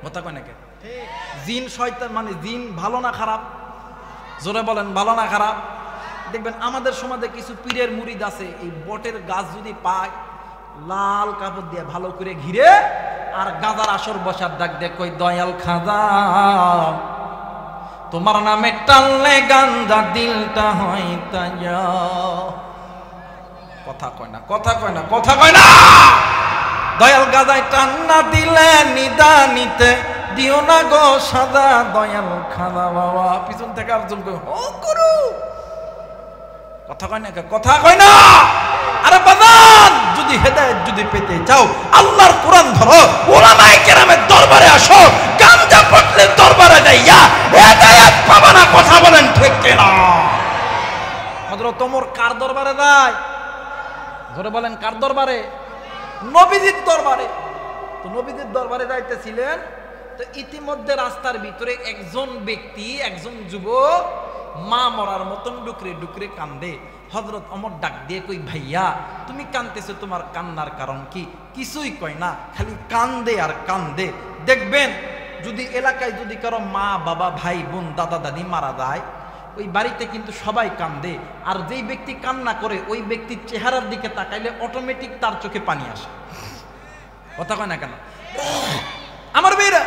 কথা কয় নাকি? জিন শয়তান, মানে জিন ভালো না খারাপ? জোরে বলেন ভালো না খারাপ? দেখবেন আমাদের সমাজে কিছু পীরের মুরিদ আছে, এই বটের গাছ যদি পায় লাল কাপড় দিয়ে ভালো করে ঘিরে, আর গাঁজার আসর বসার ডাক দেখ, কই দয়াল খাজা তোমার নামে টানলে গাঞ্জা দিলটা হয় তাজা। কথা কয় না, কথা কয় না, কথা কয় না। দয়াল গাজায় টান্না দিলে নিদানিতে দিও না গো সাদা, দয়াল খাজা বাবা। পিছন থেকে আরেকজন কই ও গুরু। কথা কয় না, কথা কয় না। আরে বাজান, যদি হেদায়েত যদি পেতে চাও আল্লাহর কোরআন ধরো, উলামায়ে কেরামের দরবারে আসো, গাঞ্জা পড়লে দরবারে যাইয়া হেদায়েত পাবা না। কথা বলেন ঠিক কিনা? হযরত ওমর কার দরবারে যায়? ধরে বলেন কার দরবারে? নবীজির দরবারে। তো নবীজির দরবারে যাইতেছিলেন, তো ইতিমধ্যে রাস্তার ভিতরে একজন ব্যক্তি, একজন যুবক মা মরার মতন ডুকরে ডুকরে কান্দে। হযরত ওমর ডাক দিয়ে কই, ভাইয়া তুমি কাঁদতেছো, তোমার কান্নার কারণ কি? কিছুই কয় না, খালি কান্দে আর কান্দে। দেখবেন যদি এলাকায় যদি কারো মা বাবা ভাই বোন দাদা দাদি মারা যায়, ওই বাড়িতে কিন্তু সবাই কান্দে, আর যেই ব্যক্তি কান্না করে ওই ব্যক্তির চেহারার দিকে তাকাইলে অটোমেটিক তার চোখে পানি আসে। কথা কয় না কেন? আমার মেয়েরা,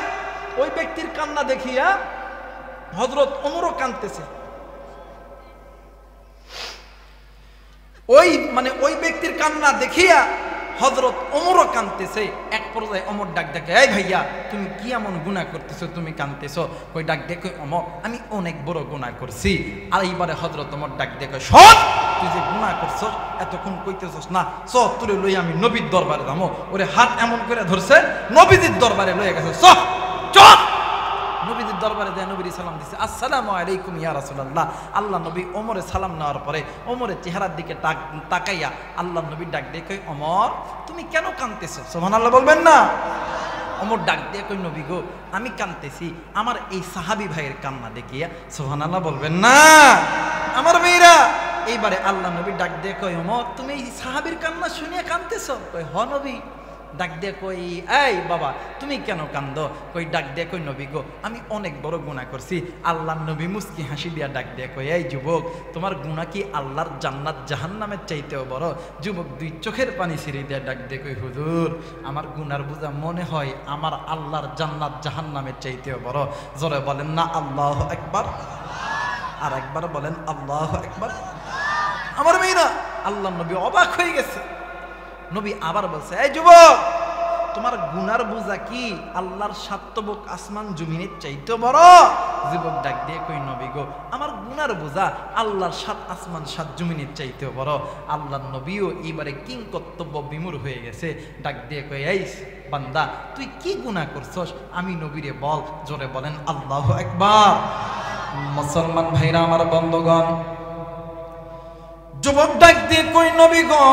ওই ব্যক্তির কান্না দেখিয়া হযরত ওমরও কাঁদতেছে। ওই ব্যক্তির কান্না দেখিয়া হযরত ওমরও কাঁদতেছে। এক পর্যায়ে অমর ডাক দেখে, এই ভাইয়া তুমি কি এমন গুনাহ করতেছো, তুমি কাঁদতেছো? কই ডাক দেখে, অমর আমি অনেক বড় গুনাহ করছি। আর এইবারে হযরত ওমর ডাক দেখে, শোন তুই যে গুনাহ করছস এতক্ষণ কইতেছস না, চ তোরে লই আমি নবীর দরবারে যাবো। ওরে হাত এমন করে ধরছে, নবীজির দরবারে লয়ে গেছে। চ চল নবীজির দরবারে যায়, নবীর সালাম দিছে, আসসালামু আলাইকুম ইয়া রাসূলুল্লাহ। আল্লাহ নবী ওমরের সালাম নেওয়ার পরে ওমরের চেহারার দিকে তাকাইয়া আল্লাহ নবী ডাক দিয়ে কই, ওমর তুমি কেন কাঁদতেছো? সুবহানাল্লাহ বলবেন না? ওমর ডাক দিয়ে কই, নবী গো আমি কাঁদতেছি আমার এই সাহাবী ভাইয়ের কান্না দেখিয়া। সুবহানাল্লাহ বলবেন না? আমার মেয়েরা, এইবারে আল্লাহ নবী ডাক দিয়ে কই, ওমর তুমি এই সাহাবীর কান্না শুনিয়া কাঁদতেছো? কই হ নবী। ডাক দিয়ে কই, এই বাবা তুমি কেন কান্দো? কই ডাক দিয়ে কই, নবী গো আমি অনেক বড় গুনাহ করছি। আল্লাহর নবী মুস্কি হাসি দিয়া ডাক দিয়ে কই, এই যুবক তোমার গুনাহ কি আল্লাহর জান্নাত জাহান্নামের চাইতেও বড়? যুবক দুই চোখের পানি ছিঁড়ে দিয়া ডাক দিয়ে কই, হুজুর আমার গুনার বোঝা মনে হয় আমার আল্লাহর জান্নাত জাহান্নামের চাইতেও বড়। জোরে বলেন না আল্লাহু আকবার? আর একবার বলেন আল্লাহু আকবার। আমার মেয়েরা, আল্লাহ নবী অবাক হয়ে গেছে। নবী আবার বলছে, এই যুবক তোমার গুনার বোঝা কি আল্লাহর সাতবক আসমান জমিনের চাইতে বড়? যুবক ডাক দিয়ে কই, নবী গো আমার গুনার বোঝা আল্লাহর সাত আসমান সাত জমিনের চাইতে বড়। আল্লাহর নবীও এবারে কিং কর্তব্য বিমূঢ় হয়ে গেছে। ডাক দিয়ে কই, এই বান্দা তুই কি গুনাহ করছস আমি নবীরে বল। জোরে বলেন আল্লাহু আকবার। মুসলমান ভাইরা আমার বন্ধুগণ, যুবক ডাক দিয়ে কই, নবী গো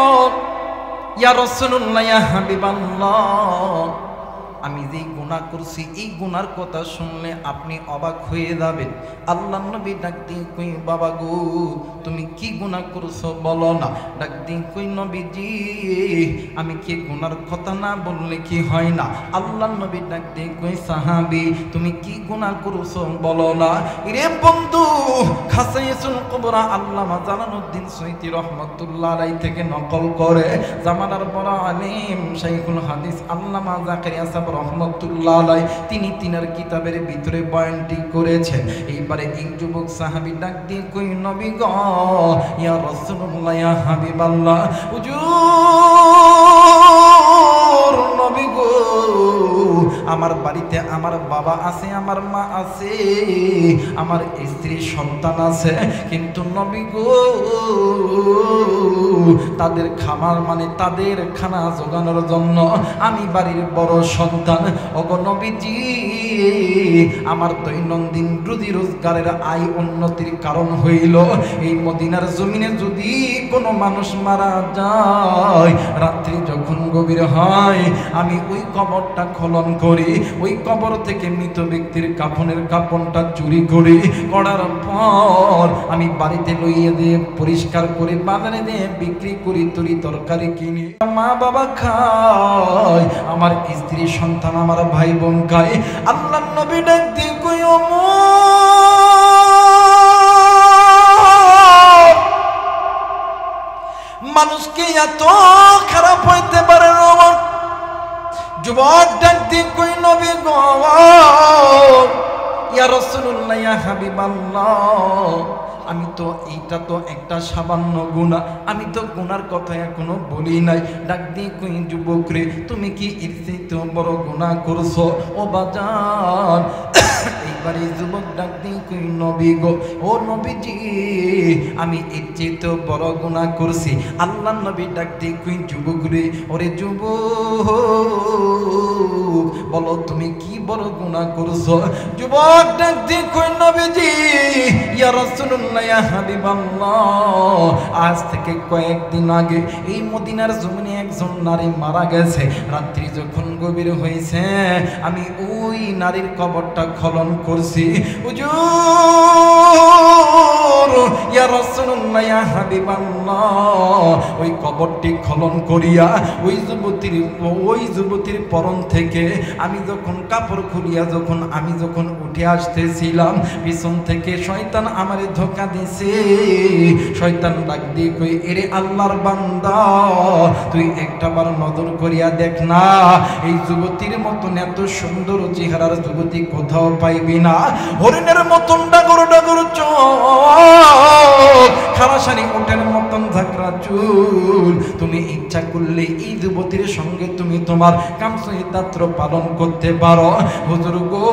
ইয়া রাসূলুল্লাহ ইয়া হাবিবাল্লাহ, আমি যেই গুনাহ করছি এই গুনার কথা শুনলে আপনি অবাক হয়ে যাবেন। আল্লাহর নবী ডাক দিয়ে কই, বাবা গো তুমি কি গুনাহ করছো বলো না। ডাক দিয়ে কই, নবীজি আমি কি গুনার কথা না বললে কি হয় না? আল্লাহর নবী ডাক দিয়ে কই, সাহাবী তুমি কি গুনাহ করছো বলো না। রে বন্ধু, খাসাইসুল কুবরা আল্লামা জালালউদ্দিন সুয়ুতী রাহমাতুল্লাহ আলাইহি থেকে নকল করে জামানার বড় আলিম শাইখুল হাদিস আল্লামা জাকারিয়া সাহেব রহমতুল্লাহ আলাইহি তিনি তিনার কিতাবের ভিতরে বয়ানটি করেছেন। এইবারে এই যুবক সাহাবী ডাক দিয়ে কই, নবী গো ইয়া রাসূলুল্লাহ ইয়া হাবিবাল্লাহ, হুজুর নবী গো আমার বাড়িতে আমার বাবা আছে, আমার মা আছে, আমার স্ত্রী সন্তান আছে, কিন্তু নবী গো তাদের খামার মানে তাদের খানা জোগানোর জন্য আমি বাড়ির বড় সন্তান। ওগো নবীজি আমার দৈনন্দিন রুজি রোজগারের আয় উন্নতির কারণ হইল এই মদিনার জমিনে যদি কোনো মানুষ মারা যায়, রাত্রি যখন গভীর হয় আমি ওই কবরটা খনন করি, ওই কবর থেকে মৃত ব্যক্তির কাফনের কাপড়টা চুরি করি, করার পর আমি বাড়িতে লইয়ে দিয়ে পরিষ্কার করে বাজারে দিয়ে বিক্রি করি, তরি তরকারি কিনি, মা বাবা খায়, আমার স্ত্রী সন্তান আমার ভাই বোন খায়। আল্লাহর নবী ডাক দিয়ে কই, মানুষকে এত খারাপ হইতে পারে না? যুবক ডাক দিয়ে কই, নবী গো ইয়া রাসূলুল্লাহ ইয়া হাবিবাল্লাহ, আমি তো এইটা তো একটা সামান্য গুনাহ, আমি তো গুনার কথা এখনো বলি নাই। ডাক দিয়ে কই, যুবক রে তুমি কি এর চেয়ে বড় গুনাহ করছো? ও বাজান এইবারে যুবক ডাক দিয়ে কই, নবী গো ও নবীজি আমি এর চেয়ে বড় গুনাহ করছি। আল্লাহর নবী ডাক দিয়ে কই, যুবক রে, ওরে যুবক বলো তুমি কি বড় গুনাহ করছো? যুবক ডাক দিয়ে কই, নবীজি ইয়া রাসূলুল্লাহ ইয়া হাবিবাল্লাহ, আজ থেকে কয়েকদিন আগে এই মদিনার জমিনে একজন নারী মারা গেছে। রাত্রি যখন গভীর হয়েছে আমি ওই নারীর কবরটা খনন করছি। হুজুর ইয়া রাসূলুল্লাহ ইয়া হাবিবাল্লাহ, ওই কবরটি খনন করিয়া ওই যুবতীর পরন থেকে আমি যখন কাপড় খুলিয়া আমি যখন উঠে আসতেছিলাম, পিছন থেকে শয়তান আমারে ধোঁকা দিছে। শয়তান ডাক দিয়ে কই, এরে আল্লাহর বান্দা তুই একটাবার নজর করিয়া দেখ না, এই যুবতীর মতন এত সুন্দর চেহারার যুবতী কোথাও পাইবি না। হরিণের মতন ডাগর ডাগর চোখ যুবক, খারাসানি উটের মতন ঝাঁকড়া চুল, তুমি ইচ্ছা করলে এই যুবতীর সঙ্গে তুমি তোমার কামসহিতাত্র পালন করতে পারো। হুজুর গো,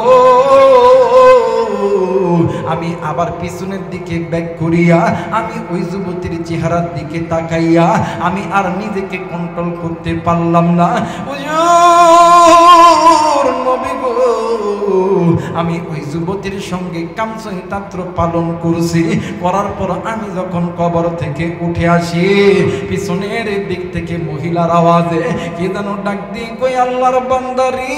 আমি আবার পিছনের দিকে ব্যাক করিয়া আমি ওই যুবতীর চেহারার দিকে তাকাইয়া আমি আর নিজেকে কন্ট্রোল করতে পারলাম না। হুজুর নবী গো, আমি ওই যুবতীর সঙ্গে কামসহিতাত্র পালন করছি। করার পর আমি যখন কবর থেকে উঠে আসি, পিছনের দিক থেকে মহিলার আওয়াজে কে যেন ডাক দিয়ে কই, আল্লাহর বান্দারি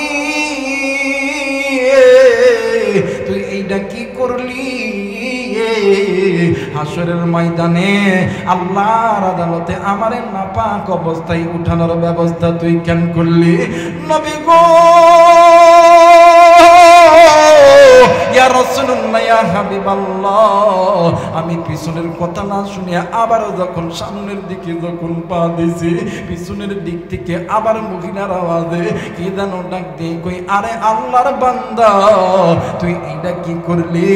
তুই এইটা কি করলি? হাসরের ময়দানে আল্লাহর আদালতে আমারে নাপাক অবস্থায় উঠানোর ব্যবস্থা তুই কেন করলি? নবী গো, ইয়া রাসূলুল্লাহ, ইয়া হাবিবাল্লাহ, আমি পিছনের কথা না শুনিয়া আবার যখন সামনের দিকে যখন পা দিছি, পিছনের দিক থেকে আবার মহিলার আওয়াজে কি যেন ডাক দিয়ে কই, আরে আল্লাহর বান্দা তুই এইটা কি করলি?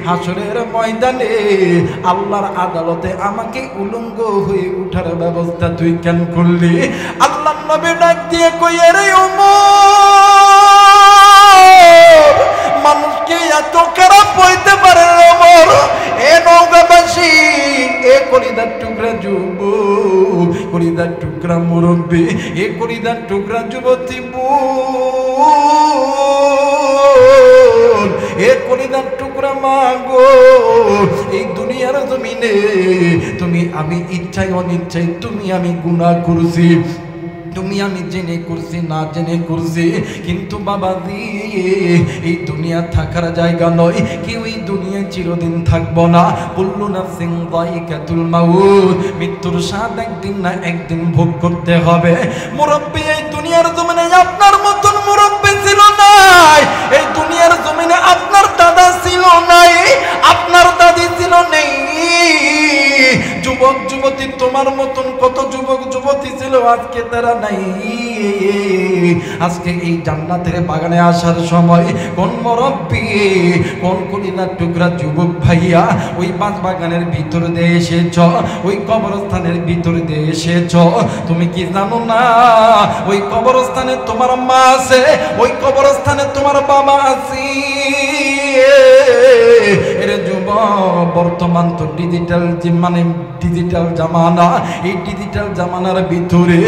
হাসরের ময়দানে আল্লাহর আদালতে আমাকে উলঙ্গ হয়ে উঠার ব্যবস্থা তুই কেন করলি? আল্লাহর নবী ডাক দিয়ে কই, আরে ওমর, মানুষকে এত খারাপ হইতে পারে ওমর? এ নওগাঁবাসী, এ কলিদার টুকরা যুবক, কলিদার টুকরা মুরব্বী, এ কলিদার টুকরা যুবতী বোন, এ কলিদার টুকরা মা গো, এই দুনিয়ার জমিনে তুমি আমি ইচ্ছায় অনিচ্ছায় তুমি আমি গুনাহ করছি, তুমি আমি জেনে করছি না জেনে করছি, কিন্তু বাবাজি এই দুনিয়া থাকার জায়গা নয়, কেউ এই দুনিয়া চিরদিন থাকবো না। কুল্লু নাফসিন যায়িকাতুল মাউত, মৃত্যুর স্বাদ একদিন না একদিন ভোগ করতে হবে। মুরব্বী, এই দুনিয়ার জমিনে আপনার মতন মুরব্বী ছিল নাই, এই দুনিয়ার জমিনে আপনার দাদা ছিল নাই, আপনার দাদি ছিল নেই। যুবক যুবতী তোমার মতন কত যুবক যুবতী ছিল, আজকে তারা নাই। আজকে এই জান্নাতের বাগানে আসার সময় কোন মুরব্বী, কোন কলিজার টুকরা যুবক ভাইয়া ওই বাঁশ বাগানের ভিতর দিয়ে এসেছ, ওই কবরস্থানের ভিতর দিয়ে এসেছ? তুমি কি জানো না ওই কবরস্থানে তোমার মা আছে, ওই কবরস্থানে তোমার বাবা আছে? এর যুবক, বর্তমান তো ডিজিটাল মানে ডিজিটাল জামানা, এই ডিজিটাল জামানার ভিতরে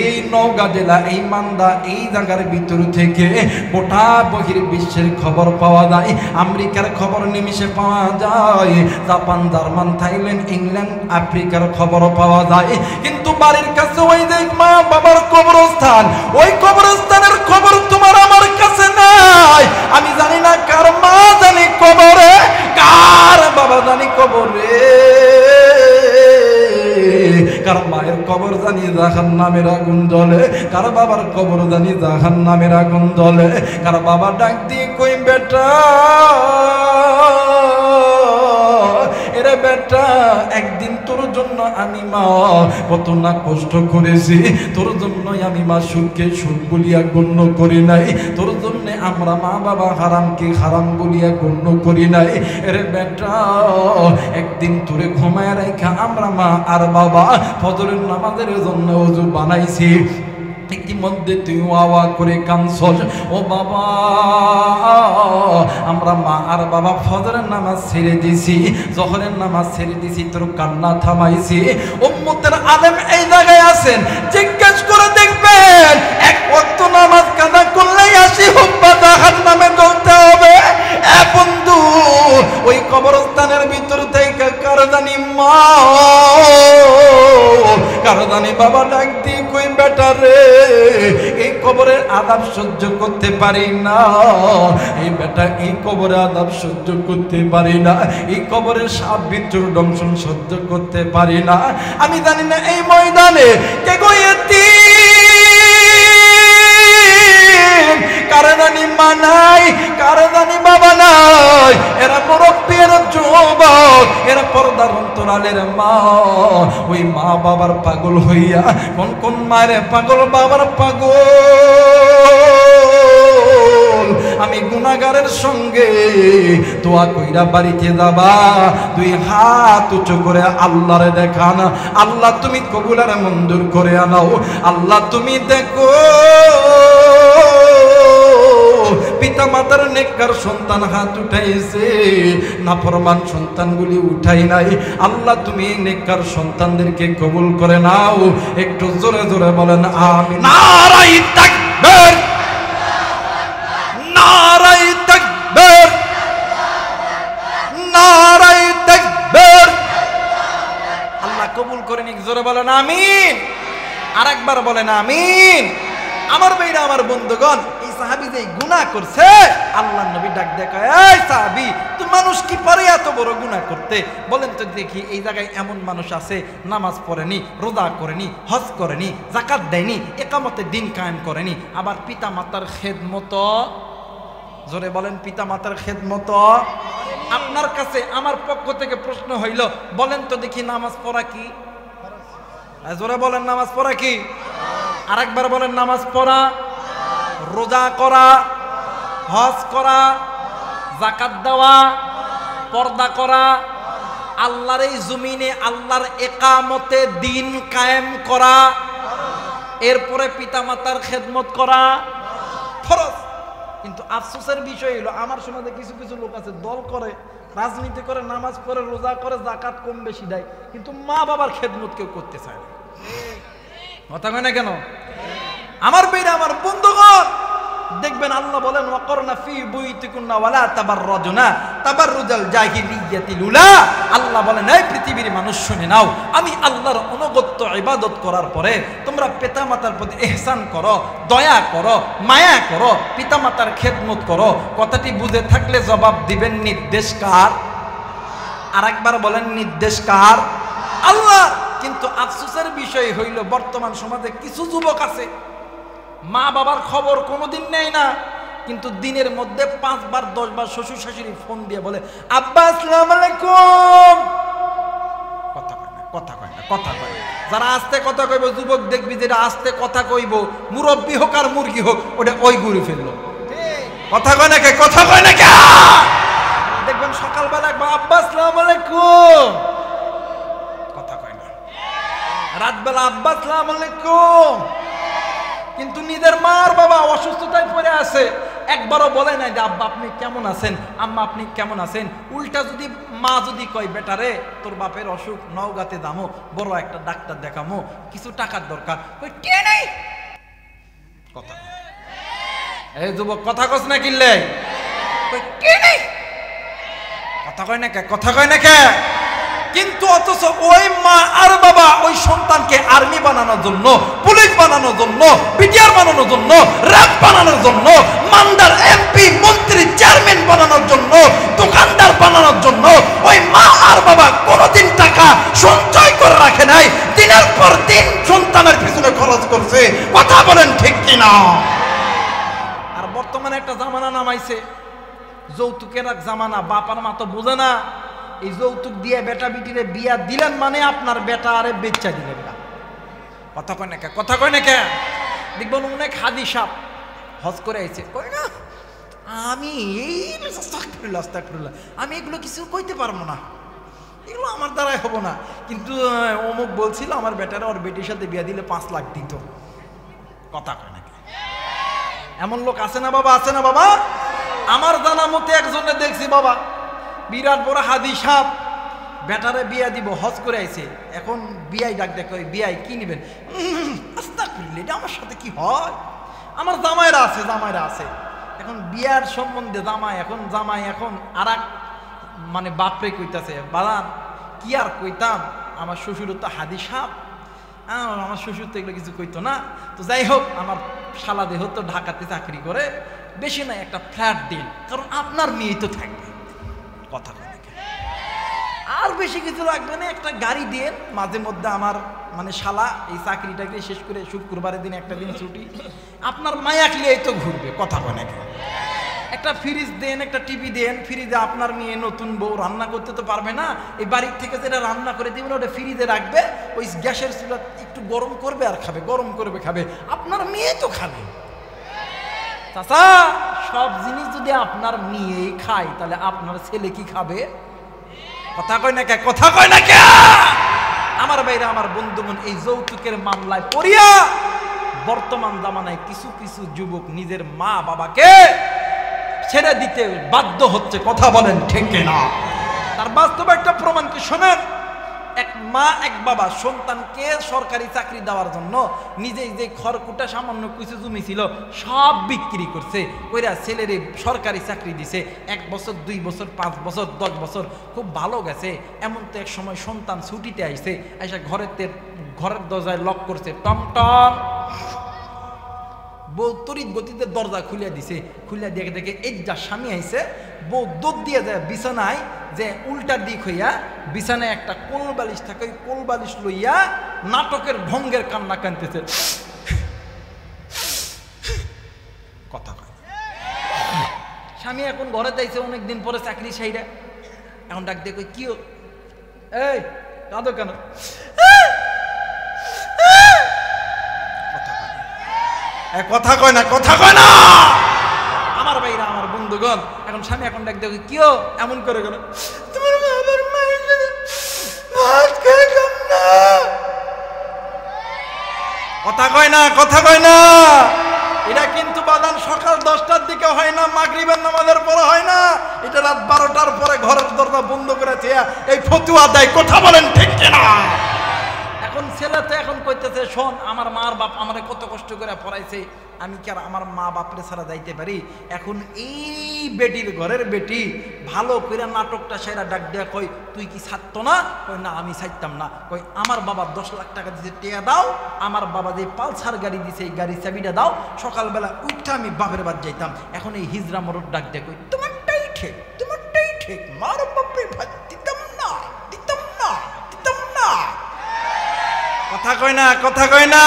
এই নওগাঁ জেলা, এই মান্দা, এই জায়গার ভিতর থেকে গোটা বহির বিশ্বের খবর পাওয়া যায়, আমেরিকার খবর নিমিষে পাওয়া যায়, জাপান, জার্মান, থাইল্যান্ড, ইংল্যান্ড, আফ্রিকার খবর পাওয়া যায়, কিন্তু বাড়ির কাছে ওই যে মা বাবার কবরস্থান, ওই কবরস্থানের খবর তোমার আমার কাছে নাই। আমি জানি না কার মা জানি কবরে, কার বাবা জানি কবরে, কার মায়ের কবর জানি জাহান্নামের আগুন জ্বলে, কার বাবার কবর জানি জাহান্নামের আগুন জ্বলে। কার বাবা ডাক দিয়ে কই, বেটা এরে বেটা, একদিন তোর জন্য আমি মা কত না কষ্ট করেছি, তোর জন্যই আমি মা সুখকে সুখ বলিয়া গণ্য করি নাই, তোর জন্য আমরা মা বাবা হারামকে হারাম বলিয়া গণ্য করি নাই। এরে বেটা, একদিন তোরে ঘুমায় রেখা আমরা মা আর বাবা ফজরের নামাজের জন্য ওযু বানাইছি, ইতিমধ্যে তুই ওয়া করে কানছস, ও বাবা আমরা মা আর বাবা ফজরের নামাজ ছেড়ে দিছি, জোহরের নামাজ ছেড়ে দিছি, তোর কান্না থামাইছি। উম্মতের আলেম এই জায়গায় আছেন, জিজ্ঞেস করে দেখবেন এক ওয়াক্ত নামাজ কাজা করলেই 80 হুব্বা জাহান্নামে জ্বলতে হবে। এ বন্ধু, ওই কবরস্থানের ভিতর থেকে কার জানি মা, কার জানি বাবা ডাক দিয়ে কই, বেটা রে এই কবরের আযাব সহ্য করতে পারি না, এই বেটা এই কবরের আযাব সহ্য করতে পারি না, এই কবরের সাপ বিচ্ছুর দংশন সহ্য করতে পারি না। আমি জানি না এই ময়দানে কে গো এতিম, কারে জানি মা নাই, কারে জানি বাবা নাই, এরা মুরব্বী, এরা যুবক, এরা পর্দার অন্তরালের মা, ওই মা বাবার পাগল হইয়া কোন কোন মায়ের পাগল, বাবার পাগল, আমি গুনাহগারের সঙ্গে দোয়া কইরা বাড়িতে যাবা, দুই হাত উঁচু করে আল্লাহরে দেখান, আল্লাহ তুমি কবুল আর মঞ্জুর করে আনাও। আল্লাহ তুমি দেখো পিতা মাতার নেককার সন্তান হাত উঠাইছে, নাফরমান সন্তানগুলি উঠাই নাই। আল্লাহ তুমি নেককার সন্তানদেরকে কবুল করে নাও। একটু জোরে জোরে বলেন আমিন। নারাই তাকবীর, নারাই তাকবীর, নারাই তাকবীর। আল্লাহ কবুল করে নিক, জোরে বলেন আমিন। আরেকবার বলেন আমিন। আমার ভাইরা, আমার বন্ধুগণ, এই সাহাবী যে গুনাহ করছে, আল্লাহর নবী ডাক দেখা, এই সাহাবী, তুমি মানুষ কি পারে এত বড় গুনাহ করতে? বলেন তো দেখি, এই জায়গায় এমন মানুষ আছে নামাজ পড়েনি, রোজা করেনি, হজ করেনি, যাকাত দেয়নি, একামতে দিন কায়েম করেনি, আবার পিতা মাতার খেদমত, জোরে বলেন পিতা মাতার খেদমত। আপনার কাছে আমার পক্ষ থেকে প্রশ্ন হইল, বলেন তো দেখি নামাজ পড়া কি? জোরে বলেন নামাজ পড়া কি? আরেকবার বলেন নামাজ পড়া, রোজা করা, হজ করা, যাকাত দেওয়া, পর্দা করা, আল্লাহর এই জমিনে আল্লাহর একামতে দিন কায়েম করা, এরপরে পিতামাতার খেদমত করা ফরজ। কিন্তু আফসোসের বিষয় হলো, আমার সমাজে কিছু কিছু লোক আছে দল করে, রাজনীতি করে, নামাজ পড়ে, রোজা করে, যাকাত কম বেশি দেয়, কিন্তু মা বাবার খেদমত কেউ করতে চায় না। কথা কয় না কেন? আমার বেরা, আমার বন্ধুগণ, দেখবেন আল্লাহ বলেন ওয়াকরনা ফি বুয়ুতিকুন্না ওয়ালা তাবাররাজুনা তাবাররুজাল জাহিলিয়াতিল উলা। আল্লাহ বলেন, এই পৃথিবীর মানুষ শুনে নাও, আমি আল্লাহর অনুগত্য ইবাদত করার পরে তোমরা পিতামাতার প্রতি ইহসান করো, দয়া করো, মায়া করো, পিতামাতার খেদমত করো। কথাটি বুঝে থাকলে জবাব দিবেন নির্দেশ কার? আরেকবার বলেন নির্দেশ কার? আল্লাহ। কিন্তু আফসোসের বিষয় হইল, বর্তমান সমাজে কিছু যুবক আছে মা বাবার খবর কোনোদিন নেয় না, কিন্তু দিনের মধ্যে 5 বার 10 বার শ্বশুর শাশুড়ি ফোন দিয়ে বলে, আব্বা আসসালামু আলাইকুম। কথা কয় না, কথা কয় না, কথা কয় না। যারা আস্তে কথা কইব, যুবক দেখবি যেটা আস্তে কথা কইব, মুরব্বী হোক আর মুরগি হোক, ওটা ওই ঘুরে ফেললো। কথা কয় না কে? কথা কয় না কে? দেখবেন সকালবেলা একবার আব্বা আসসালামু আলাইকুম, কথা কয় না। রাতবেলা আব্বা আসসালামু আলাইকুম, কিন্তু নিজের মার বাবা অসুস্থতায় পড়ে আছে, একবারও বলে নাই যে আব্বা আপনি কেমন আছেন, আম্মা আপনি কেমন আছেন। উল্টা যদি মা যদি কয়, বেটারে তোর বাপের অসুখ, নওগাঁতে দামো, বড় একটা ডাক্তার দেখামো, কিছু টাকার দরকার, ওই কে নেই। কথা এই যুবক কথা কস না কিনলে, ওই কে নেই, কথা কয় না কে? কথা কয় না কে? কিন্তু অথচ ওই মা আর বাবা ওই সন্তানকে আর্মি বানানোর জন্য, পুলিশ বানানোর জন্য, বিটিআর বানানোর জন্য, র্যাব বানানোর জন্য, মান্দার এমপি মন্ত্রী চেয়ারম্যান বানানোর জন্য, দোকানদার বানানোর জন্য ওই মা আর বাবা কোনোদিন টাকা সঞ্চয় করে রাখে নাই, দিনের পর দিন সন্তানের পিছনে খরচ করছে। কথা বলেন ঠিক কিনা? আর বর্তমানে একটা জামানা নামাইছে, যৌতুকের এক জামানা। বাপার মা তো বোঝে না, এই যৌতুক দিয়ে বেটা বিটিরে বিয়া দিলেন মানে আপনার বেটা আরে বেচ্চা দিলেন না। কথা কয় না কে? কথা কয় না কে? দেখবেন অনেক হাদি সাপ হজ করে আইছে, কয় না আমি আমি এগুলো কিছু কইতে পারবো না, এগুলো আমার দ্বারাই হবো না, কিন্তু অমুক বলছিল আমার বেটারা ওর বেটির সাথে বিয়া দিলে 5 লাখ দিত। কথা কয় না কে? এমন লোক আছে না বাবা? আছে না বাবা? আমার জানা মতে একজনে দেখছি বাবা, বিরাট বড় হাদি সাপ, বেটারে বিয়া দিব, হজ করে আইছে। এখন বিয়াই ডাক দেখে, ওই বিয়াই কি নিবেন? আস্তাগফিরুল্লাহ, এটা আমার সাথে কি হয়? আমার জামাইরা আছে, জামাইরা আছে। এখন বিয়ার সম্বন্ধে জামাই এখন আর এক মানে বাপরে কইতাছে, বাদান কি আর কইতাম, আমার শ্বশুর তো হাদি সাপ, আমার শ্বশুর তো এগুলো কিছু কইতো না। তো যাই হোক, আমার শালা দেহ তো ঢাকাতে চাকরি করে, বেশি নাই একটা ফ্ল্যাট দিন, কারণ আপনার মেয়ে তো থাকবে। কথা বলে আর বেশি কিছু লাগবে না, একটা গাড়ি দিয়ে মাঝে মধ্যে আমার মানে শালা এই চাকরিটাকে শেষ করে শুক্রবারের দিন একটা দিন ছুটি, আপনার মায়াকলি এই তো ঘুরবে। কথা বলে একটা ফ্রিজ দেন, একটা টিভি দেন, ফ্রিজে আপনার মেয়ে নতুন বউ রান্না করতে তো পারবে না, এই বাড়ির থেকে যেটা রান্না করে দিবেন ওটা ফ্রিজে রাখবে, ওই গ্যাসের চুলা একটু গরম করবে আর খাবে, গরম করবে খাবে, আপনার মেয়ে তো খাবে। চাচা সব জিনিস যদি আপনার মেয়েই খায় তাহলে আপনার ছেলে কি খাবে? কথা কয় না কে? কথা কয় না কে? আমার ভাইরা, আমার বন্ধুগণ, এই যৌতুকের মামলায় পড়িয়া বর্তমান জামানায় কিছু কিছু যুবক নিজের মা বাবাকে ছেড়ে দিতে বাধ্য হচ্ছে। কথা বলেন ঠিক না? তার বাস্তব একটা প্রমাণ কি শোনেন। এক মা এক বাবা সন্তানকে সরকারি চাকরি দেওয়ার জন্য নিজেই যে খড়কুটা সামান্য কিছু জমি ছিল সব বিক্রি করছে, ওইরা ছেলেরে সরকারি চাকরি দিছে। 1 বছর 2 বছর 5 বছর 10 বছর খুব ভালো গেছে। এমন তো এক সময় সন্তান ছুটিতে আইছে, আইসা ঘরের দরজায় লক করছে, টমটম। বউ তড়িৎ গতিতে দরজা খুলিয়া দিছে, খুলিয়া দিয়ে দেখে এই যা স্বামী আইছে। বউ দুধ দিয়ে যায় বিছানায়, যে উল্টা দিক হইয়া বিছানায় একটা কোল বালিশ থাকে, ওই কোল বালিশ লইয়া নাটকের ভঙ্গের কান্না কানতেছে। কথা কয়। স্বামী এখন ঘরে যাইছে অনেকদিন পরে চাকরি সাইরা, এখন ডাক দিয়ে কই কি এই কাঁদো কেন? কথা কয় না? কথা কয় না? আমার ভাইরা, আমার বন্ধুগণ, এখন স্বামী এখন ডাক দেখো কিও এমন করে গেল, তোমার বাবার মায়ের ভাত খাইলাম না। কথা কয় না? কথা কয় না? এটা কিন্তু বাদান সকাল 10টার দিকে হয় না, মাগরিবের নামাজের পরে হয় না, এটা রাত 12টার পরে ঘরের দরজা বন্ধ করেছে এই ফতুয়া দেয়। কথা বলেন ঠিক না? এখন ছেলে তো এখন কইতেছে, শোন, আমার মার বাপ আমারে কত কষ্ট করে পড়াইছে, আমি কি আর আমার মা বাপরে ছাড়া যাইতে পারি? এখন এই বেটির ঘরের বেটি ভালো করে নাটকটা সেরা ডাক দেয়া কই, তুই কি ছাড়তো না? কই না, আমি ছাড়তাম না। কই আমার বাবা 10 লাখ টাকা দিছে, টেয়া দাও। আমার বাবা যে পালসার গাড়ি দিছে এই গাড়ির চাবিটা দাও। সকালবেলা উঠটা আমি বাপের বাদ যাইতাম। এখন এই হিজরা মরদ ডাক দেয়া কই, তোমারটাই ঠিক, তোমারটাই ঠিক, মার বাপরে ভাত দিতাম না, দিতাম না, দিতাম না। কথা কয় না? কথা কয় না?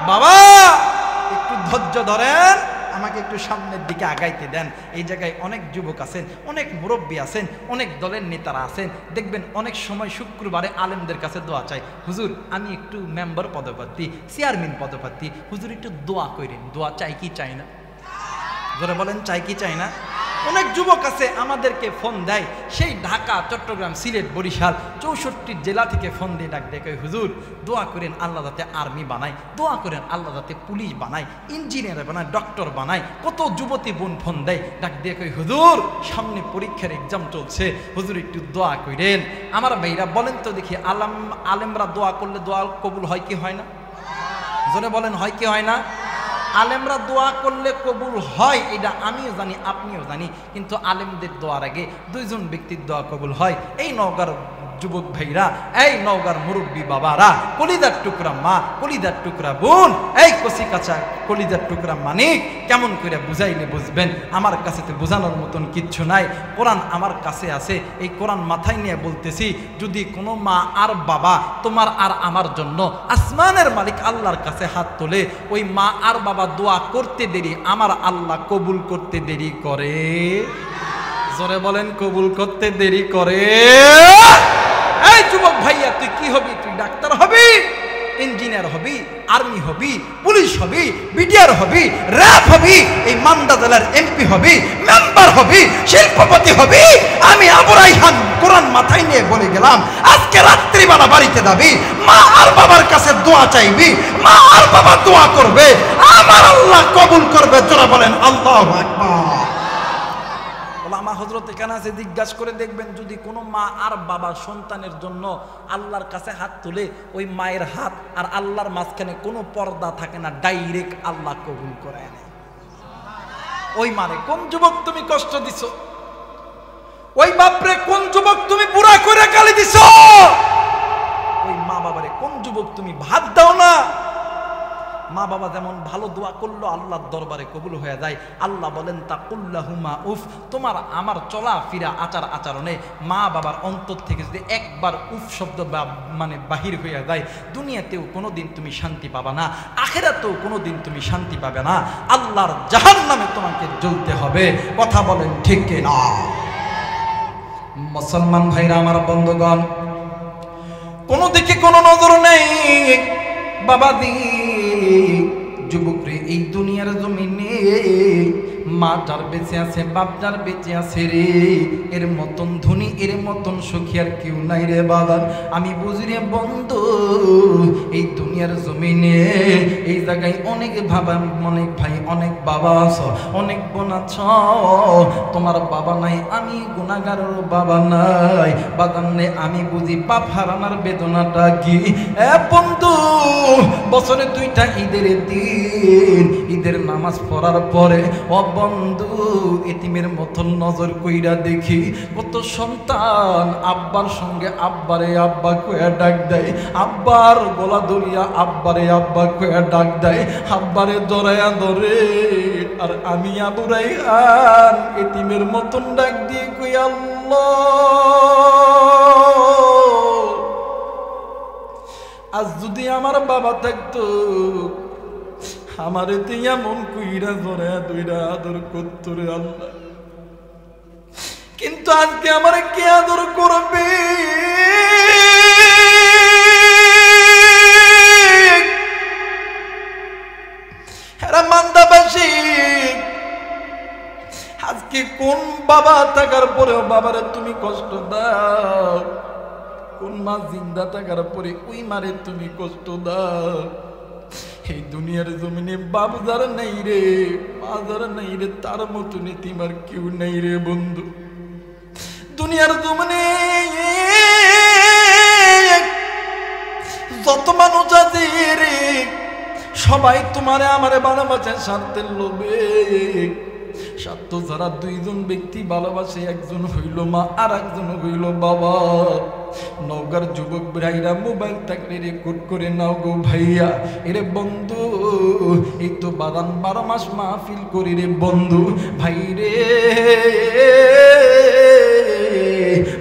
বাবা একটু ধৈর্য ধরেন, আমাকে একটু সামনের দিকে আগাইতে দেন। এই জায়গায় অনেক যুবক আছেন, অনেক মুরব্বী আছেন, অনেক দলের নেতারা আছেন। দেখবেন অনেক সময় শুক্রবারে আলেমদের কাছে দোয়া চাই, হুজুর আমি একটু মেম্বার পদপ্রার্থী, চেয়ারম্যান পদপ্রার্থী, হুজুর একটু দোয়া করেন। দোয়া চাই কি চাই না? ধরে বলেন, চাই কি চাই না? অনেক যুবক আছে আমাদেরকে ফোন দেয়, সেই ঢাকা, চট্টগ্রাম, সিলেট, বরিশাল 64 জেলা থেকে ফোন দিয়ে ডাক দেখে, হুজুর দোয়া করেন আল্লাহ যাতে আর্মি বানায়, দোয়া করেন আল্লাহ যাতে পুলিশ বানায়, ইঞ্জিনিয়ার বানায়, ডক্টর বানায়। কত যুবতী বোন ফোন দেয়, ডাক দেখে, হুজুর সামনে পরীক্ষার এক্সাম চলছে, হুজুর একটু দোয়া করেন। আমার ভাইরা বলেন তো দেখি, আলেমরা দোয়া করলে দোয়া কবুল হয় কি হয় না? জোরে বলেন, হয় কি হয় না? আলেমরা দোয়া করলে কবুল হয়, এটা আমিও জানি, আপনিও জানি। কিন্তু আলেমদের দোয়ার আগে 2 জন ব্যক্তির দোয়া কবুল হয়। এই নওগাঁর যুবক ভাইরা, এই নওগাঁর মুরব্বী বাবারা, কলিজার টুকরা মা, কলিজার টুকরা বোন, এই কচি কাঁচা কলিজার টুকরা মানিক, কেমন করে বুঝাইলে বুঝবেন? আমার কাছে তো বোঝানোর মতন কিচ্ছু নাই। কোরআন আমার কাছে আছে, এই কোরআন মাথায় নিয়ে বলতেছি, যদি কোনো মা আর বাবা তোমার আর আমার জন্য আসমানের মালিক আল্লাহর কাছে হাত তোলে, ওই মা আর বাবা দোয়া করতে দেরি, আমার আল্লাহ কবুল করতে দেরি করে। জোরে বলেন, কবুল করতে দেরি করে। এই যুবক ভাইয়া, তুই কি হবি? তুই ডাক্তার হবি, ইঞ্জিনিয়ার হবি, আর্মি হবি, পুলিশ হবি, বিডিআর হবি, র্যাব হবি, এই মান্দা জেলার এমপি হবি, মেম্বার হবি, শিল্পপতি হবি। আমি আবু রাইহান কোরআন মাথায় নিয়ে বলে গেলাম, আজকে রাত্রিবেলা বাড়িতে যাবি, মা আর বাবার কাছে দোয়া চাইবি, মা আর বাবা দোয়া করবে, আমার আল্লাহ কবুল করবে। তোরা বলেন আল্লাহু আকবার। ওলামা হযরত এখানে আছে, জিজ্ঞাসা করে দেখবেন, যদি কোনো মা আর বাবা সন্তানের জন্য আল্লাহর কাছে হাত তুলে, ওই মায়ের হাত আর আল্লাহর মাঝখানে কোনো পর্দা থাকে না, ডাইরেক্ট আল্লাহ কবুল করে নেয়। ওই মারে কোন যুবক তুমি কষ্ট দিছো? ওই বাপরে কোন যুবক তুমি বুড়া করে গালি দিছো? ওই মা বাবারে কোন যুবক তুমি ভাত দাও না? মা বাবা যেমন ভালো দোয়া করলো আল্লাহর দরবারে কবুল হয়ে যায়। আল্লাহ বলেন, তাকুল্লাহুমা উফ, তোমার আমার চলা ফিরা আচার আচরণে মা বাবার অন্তর থেকে যদি একবার উফ শব্দ মানে বাহির হয়ে যায়, দুনিয়াতেও কোনোদিন তুমি শান্তি পাবা না, আখিরাতেও কোনোদিন তুমি শান্তি পাবে না, আল্লাহর জাহান্নামে তোমাকে জ্বলতে হবে। কথা বলেন ঠিক কিনা? মুসলমান ভাইরা, আমার বন্ধুগণ, কোনো দিকে কোনো নজর নেই। বাবা দি যুবক রে, এই দুনিয়ার জমিনে মা যার বেঁচে আছে, বাপ যার বেঁচে আছে রে, এর মতন ধনী, এর মতন সুখী আর কেউ নাই রে বাবা। আমি বুঝি রে বন্ধু, এই দুনিয়ার জমিনে এই জায়গায় অনেক বাবা, অনেক ভাই, অনেক বাবা আছো, অনেক বোন আছো, তোমার বাবা নাই, আমি গুনাহগারের বাবা নাই, বাজান নেই, আমি বুঝি বাপ হারানোর বেদনাটা কি। এ বন্ধু, বছরে দুইটা ঈদের দিন, ঈদের নামাজ পড়ার পরে ও বন্ধু এতিমের মতন নজর কইরা দেখি কত সন্তান আব্বার সঙ্গে আব্বারে আব্বা কইয়া ডাক দেয়, আব্বার গলা ধরিয়া আব্বারে আব্বা কইয়া ডাক দেয়, আব্বারে ধরায়া ধরে, আর আমি আবু রায়হান এতিমের মতন ডাক দিয়ে কই আল্লাহ, আজ যদি আমার বাবা থাকতো আমারে তো এমন কইরা ধরায়া ধইরা আদর করতো রে আল্লাহ, কিন্তু আজকে আমারে কে আদর করবে? এরা মান্দাবাসী, আজকে কোন বাবা থাকার পরেও বাবারে তুমি কষ্ট দাও, কোন মা জিন্দা থাকার পরে ওই মারে তুমি কষ্ট দাও? এই দুনিয়ার জমিনে বাপ যারা নাই রে, মা যারা নাই রে, তার মতো নীতিম আর কেউ নাই রে বন্ধু। দুনিয়ার জমিনে যত মানুষ আছে রে, সবাই তোমারে আমারে ভালোবাসে স্বার্থের লোভে। স্বার্থ যারা দুইজন ব্যক্তি ভালোবাসে, একজন হইল মা আর একজন হইল বাবা। নওগাঁর যুবক ভাইরা মোবাইল থাকলে রেকর্ড করে নাও গো ভাইয়া। এরে বন্ধু, এই তো বাদান 12 মাস মাহফিল করি রে বন্ধু ভাই রে।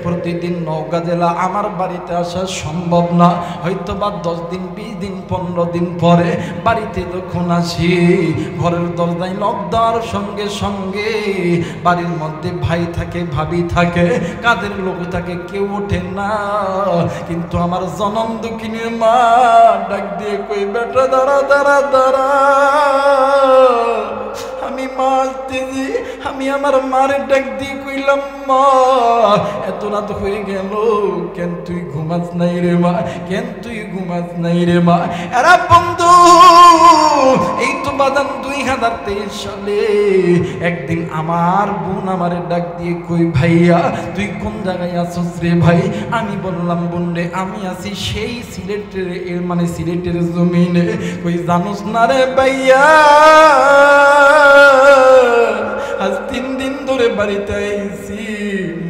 প্রতিদিন নওগাঁ জেলা আমার বাড়িতে আসা সম্ভব না, হয়তো বা 10 দিন 20 দিন 15 দিন পরে বাড়িতে যখন আসি, ঘরের দরজায় নক দেওয়ার সঙ্গে সঙ্গে বাড়ির মধ্যে ভাই থাকে, ভাবি থাকে, কাদের লোক থাকে, কেউ ওঠে না। কিন্তু আমার জনম দুঃখিনীর মা ডাক দিয়ে কই, বেটা দাঁড়া দাঁড়া দাঁড়া, আমি মা আসতেছি। আমি আমার মারে ডাক দিয়ে কইলাম, মা এত রাত হয়ে গেল, কেন তুই ঘুমাস নাই রে মা, কেন তুই ঘুমাস নাই রে মা? এরা বন্ধু, এই তো বাদান 2023 সালে একদিন আমার বোন আমারে ডাক দিয়ে কই, ভাইয়া তুই কোন জায়গায় আছিস রে ভাই? আমি বললাম, বোন রে আমি আছি সেই সিলেটের, মানে সিলেটের জমিনে। কই জানোস না রে ভাইয়া, আজ 3 দিন ধরে বাড়িতে আইছি,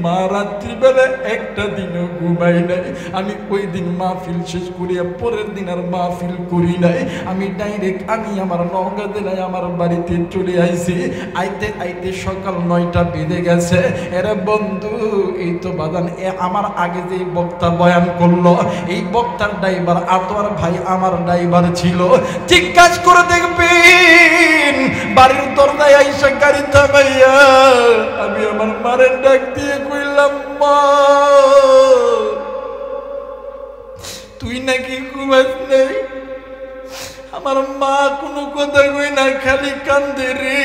মা রাত্রিবেলা একটা দিনও ঘুমাই নাই। আমি ওই দিন মাহফিল শেষ করিয়া পরের দিন আর মাহফিল করি নাই। আমি ডাইরেক্ট আমি আমার নওগাঁ জেলায় আমার বাড়িতে চলে আইছি। আইতে আইতে সকাল 9টা বেজে গেছে। এরা বন্ধু, এই তো বাদান আমার আগে যে বক্তা বয়ান করলো, এই বক্তার ড্রাইভার আতোয়ার ভাই আমার ড্রাইভার ছিল। ঠিক কাজ করে দেখবেন, বাড়ির দরজায় আইসা গাড়ি থামাইয়া আমি আমার মারের ডাক দিয়ে কইলাম, মা তুই নাকি ঘুমাস নেই? আমার মা কোনো কথা কই না, খালি কান্দে রে।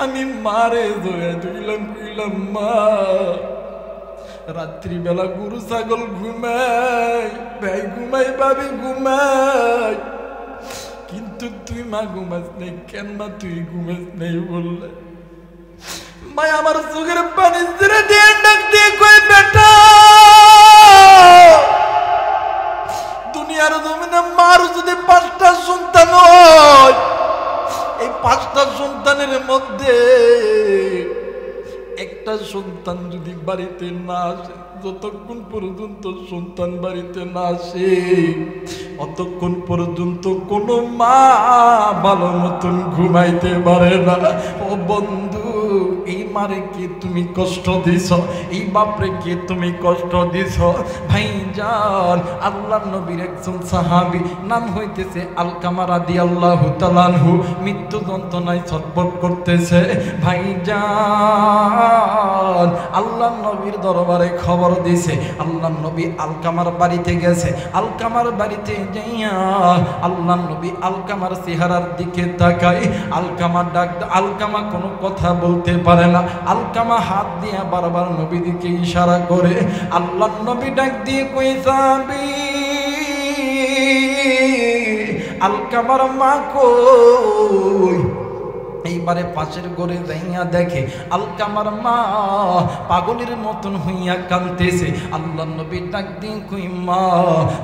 আমি মারে ধরে ধরলাম, কইলাম, মা রাত্রিবেলা গরু ছাগল ঘুমাই, ভাই ঘুমাই, ভাবি ঘুমাই, কিন্তু তুই মা ঘুমাস নেই কেন? মা তুই ঘুমাস নেই বললে মা আমার চোখের পানি ছেড়ে দিয়ে ডাক দিয়ে কই, বেটা দুনিয়ার জমিনে মার যদি 5টা সন্তান হয়, এই 5টা সন্তানের মধ্যে একটা সন্তান যদি বাড়িতে না আসে, যতক্ষণ পর্যন্ত সন্তান বাড়িতে না আসে অতক্ষণ পর্যন্ত কোনো মা ভালো মতন ঘুমাইতে পারে না। ও বন্ধু, এই মারে কি তুমি কষ্ট দিছ? এই বাপরে কি তুমি কষ্ট দিছ? ভাইজান, আল্লাহর নবীর একজন সাহাবী, নাম হইতেছে আলকামা রাদিয়াল্লাহু তাআলা আনহু, মৃত্যু যন্ত্রণায় ছটফট করতেছে। ভাইজান, আল্লাহর নবীর দরবারে খবর দিছে। আল্লাহর নবী আলকামার বাড়িতে গেছে। আলকামার বাড়িতে যাইয়া আল্লাহর নবী আলকামার চেহারার দিকে তাকায়। আলকামা আলকামা কোনো কথা বলতে পারে না। আলকামা হাত দিয়ে বারবার নবীর দিকে ইশারা করে। আল্লাহর নবী ডাক দিয়ে কই যাবি? আলকামার মা কই? এইবারে পাশের ঘরে যাইয়া দেখে আলকামার মা পাগলের মতন হইয়া কাঁদতেছে। আল্লাহ নবী ডাক দিয়ে কই মা,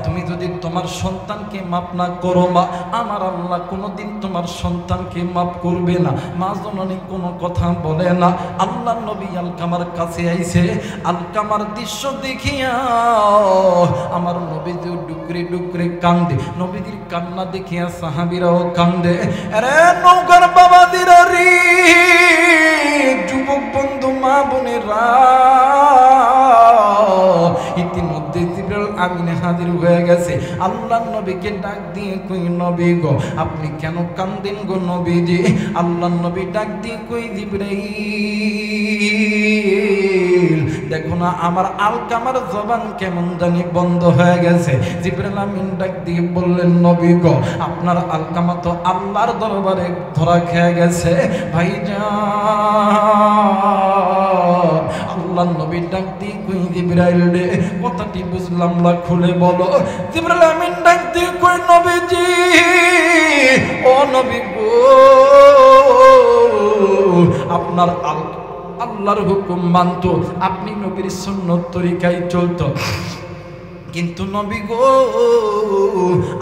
তুমি যদি তোমার সন্তানকে মাফ না করো মা, আমার আল্লাহ কোনোদিন তোমার সন্তানকে মাফ করবে না। মা জননী কোনো কথা বলে না। আল্লাহ নবী আলকামার কাছে আইছে। আলকামার দৃশ্য দেখিয়া আমার নবী যে ডুকরে ডুকরে কান্দে। নবীদের কান্না দেখিয়া সাহাবীরাও কান্দে। আরে নৌকার বাবাদের যুবক বন্ধু মা বোনেরা, ইতিমধ্যে জিবরাইল আমিন হাজির হয়ে গেছে। আল্লাহর নবীকে ডাক দিয়ে কই নবী গো, আপনি কেন কান্দেন গো নবীজি? আল্লাহর নবী ডাক দিয়ে কই জিবরাইল, দেখো না আমার আলকামার জবান কেমন জানি বন্ধ হয়ে গেছে। জিবরাইল আমিন ডাক দিয়ে বললেন নবী গো, আপনার আলকামা তো আল্লাহর দরবারে ধরা খেয়ে গেছে ভাইজান। আল্লাহর নবী ডাক দিয়ে কই জিবরাইল রে, কথাটি বুঝলাম না, খুলে বলো। জিবরাইল আমিন ডাক দিয়ে কই নবীজি, ও নবী গো, আপনার আল্লাহর হুকুম মানত, আপনি নবীর সুন্নত তরিকায় চলত, কিন্তু নবী গো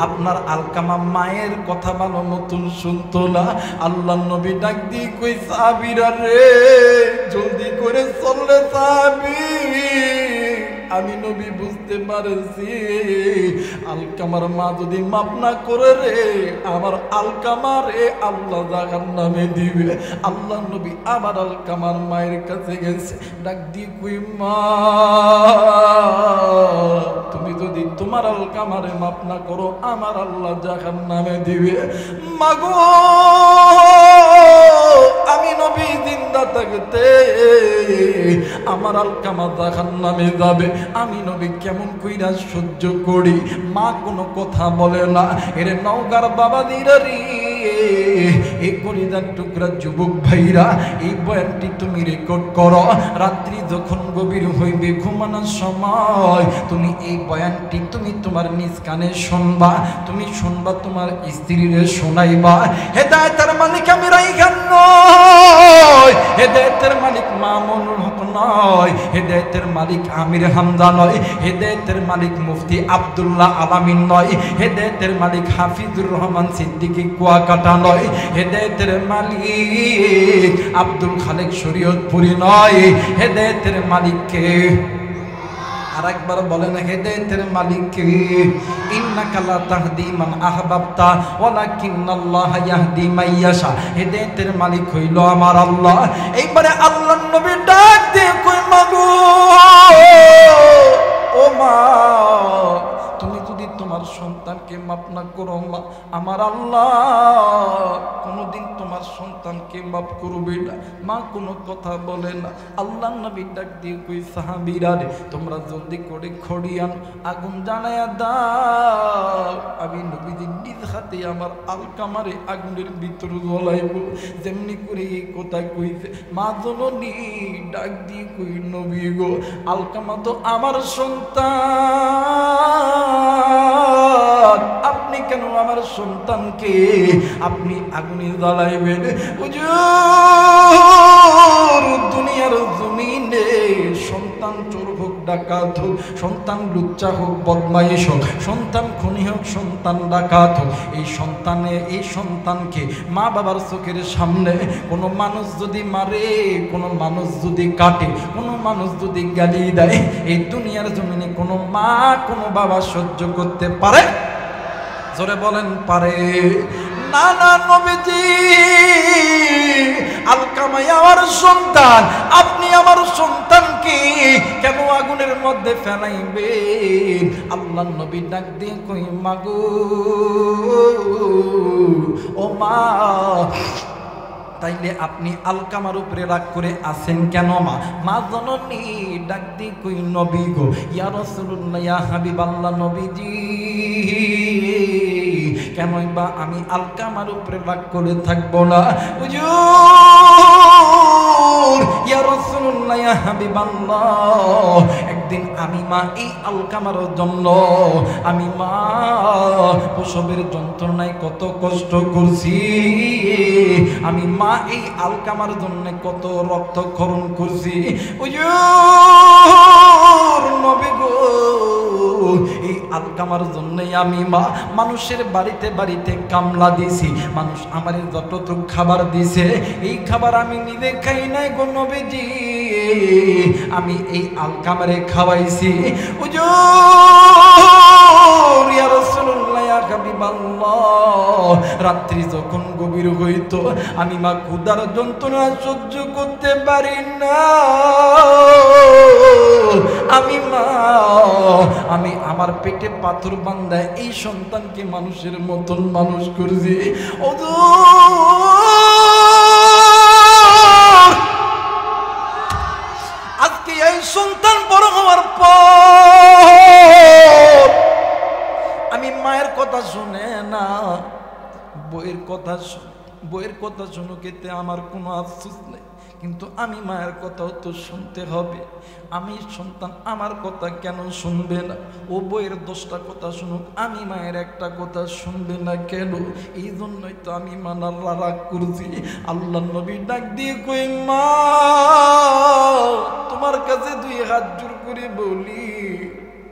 আপনার আলকামা মায়ের কথা ভালো মতন শুনতো না। আল্লাহ নবী ডাক দিয়ে কই সাহাবীরা রে, জলদি করে চললে সাহাবী, আমি নবী বুঝতে পারছি আলকামার মা যদি মাপ না করে রে, আমার আলকামারে আল্লাহ জাহান্নামে দিবে। আল্লাহ নবী আবার আলকামার মায়ের কাছে গেছে। ডাক দিয়ে কই মা, তুমি যদি তোমার আলকামারে মাপ না করো, আমার আল্লাহ জাহান্নামে দিবে। মাগো আমি নবী জিন্দা থাকতে আমার আলকামা জাহান্নামে যাবে, আমি নবী কেমন কইরা সহ্য করি? মা কোনো কথা বলে না। এর নওগাঁর বাবা দিরারি, এই কলিজার টুকরা যুবক ভাইরা, এই বয়ানটি তুমি রেকর্ড করো। রাত্রি যখন গভীর হইবে, ঘুমানোর সময় তুমি এই বয়ানটি তুমি তোমার নিজ কানে শুনবা। তুমি শুনবা, তোমার স্ত্রীরে শোনাইবা। হেদায়েতের মালিক আমি রাইখান নয়, হেদায়েতের মালিক মামুনুল হক নয়, হেদায়েতের মালিক আমির হামজা নয়, হেদায়েতের মালিক মুফতি আব্দুল্লাহ আলামিন নয়, হেদায়েতের মালিক হাফিজুর রহমান সিদ্দিকী কুয়াকাটা নয়, হেদায়েতের মালিক আব্দুল খালেক শরীয়তপুরি নয়। হেদায়েতের মালিককে আর একবার বলেন, হেদায়েতের মালিক কে? ইন্নাকা লা তাহদি মান আহবাবতা ওয়ালাকিন্নাল্লাহা ইয়াহদি মান ইয়াশা। হেদায়েতের মালিক হইল আমার আল্লাহ। এইবারে আল্লাহর নবী ডাক দিয়ে কই মাগো, ও মা, তুমি যদি তোমার সন্তানকে মাফ না করো মা, আমার আল্লাহ কোনোদিন তোমার সন্তানকে মাফ করবে না। মা কোনো কথা বলে না। আল্লাহ নবী ডাক দিয়ে কই সাহাবীরা রে, তোমরা জলদি করে খড়ি আনো, আগুন জ্বালায়া দাও, আমি নবীজি নিজ হাতে আমার আলকামারে আগুনের ভিতর জ্বলাইব। যেমনি করে এই কথা কইছে, মা জননী ডাক দিয়ে কই নবী গো, আলকামা তো আমার সন্তান, আপনি কেন আমার সন্তানকে আপনি আগুনে জ্বালাইবেন? হুজুর, দুনিয়ার জমিনে সন্তান চোর হোক, ডাকাত হোক, সন্তান লুচ্চা হোক, বদমাইশ হোক, সন্তান খুনি হোক, সন্তান ডাকাত হোক, এই সন্তানকে মা বাবার চোখের সামনে কোনো মানুষ যদি মারে, কোনো মানুষ যদি কাটে, কোনো মানুষ যদি গালি দেয়, এই দুনিয়ার জমিনে কোনো মা কোনো বাবা সহ্য করতে পারে? জোরে বলেন পারে? না না নবীজি, আলকামা আমার সন্তান, আপনি আমার সন্তানকে কেন আগুনের মধ্যে ফেলাইবেন? আল্লাহর নবী ডাক দিয়ে কই মাগো, ও মা, তাইলে আপনি আলকামার উপরে রাগ করে আছেন কেন মা? মা জননী ডাক দি কই নবী গো, ইয়া রাসূলুল্লাহ, ইয়া হাবিবাল্লাহ নবীজি, কেনই বা আমি আলকামার উপরে রাগ করে থাকবো না? হুজুর, ইয়া রাসূলুল্লাহ, ইয়া হাবিবাল্লাহ, একদিন আমি মা এই আলকামার জন্য আমি মা প্রসবের যন্ত্রণায় কত কষ্ট করছি, আমি মা এই আলকামার জন্য কত রক্তক্ষরণ করছি। হুজুর নবী গো, এই আলকামার জন্যই আমি মা মানুষের বাড়িতে বাড়িতে কামলা দিছি, মানুষ আমারে যতটুক খাবার দিছে এই খাবার আমি নিজে খাই নাই গো নবীজি, আমি এই আলকামারে খাওয়াইছি। হুজুর, ইয়া রাসূলুল্লাহ, ইয়া হাবিবাল্লাহ, রাত্রি যখন গভীর হইত আমি মা ক্ষুধার যন্ত্রণা সহ্য করতে পারি না, আমি মা আমি আমার পেটে পাথর বান্ধায় এই সন্তানকে মানুষের মতন মানুষ করছি। আজকে এই সন্তান বড় হওয়ার পর আমি মায়ের কথা শুনে না, বইয়ের কথা শুনুক, এতে আমার কোনো আফসোস নেই, কিন্তু আমি মায়ের কথাও তো শুনতে হবে। আমি সন্তান আমার কথা কেন শুনবে না? ও বইয়ের 10টা কথা শুনুক, আমি মায়ের একটা কথা শুনবে না কেন? এই জন্যই তো আমি মানার রাগ করছি। আল্লাহ নবী ডাক দিয়ে কই, মা তোমার কাছে 2 হাত জোর করে বলি,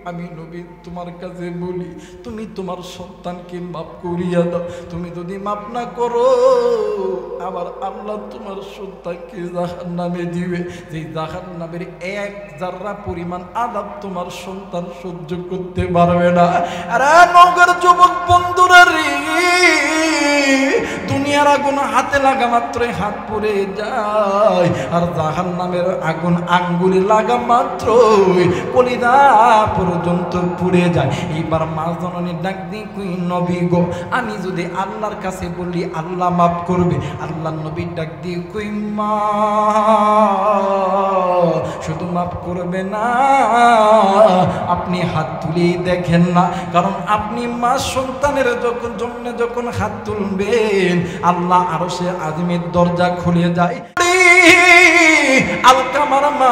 আমি নবী তোমার কাছে বলি, তুমি তোমার সন্তানকে মাফ করিয়া দাও। তুমি যদি মাফ না করো আবার আল্লাহ তোমার সন্তানকে জাহান্নামে দিবে, যে জাহান্নামের 1 জাররা পরিমাণ আযাব তোমার সন্তান সহ্য করতে পারবে না। আরে নগর যুবক বন্ধুরা রে, দুনিয়ার আগুন হাতে লাগা মাত্রই হাত পুড়ে যায়, আর জাহান্নামের আগুন আঙ্গুলে লাগা মাত্রই কলিজা পর্যন্ত পুড়ে যায়। এইবার মা জননী ডাক দিয়ে কই, নবী গো, আমি যদি আল্লাহর কাছে বলি আল্লাহ মাফ করবে? আল্লাহ নবী ডাক দিয়ে কই, মা শুধু মাফ করবে না, আপনি হাত তুলেই দেখেন না, কারণ আপনি মা সন্তানের যখন হাত তুলবেন আল্লাহ আরশে আযমের দরজা খুলে যায়। আলকামার মা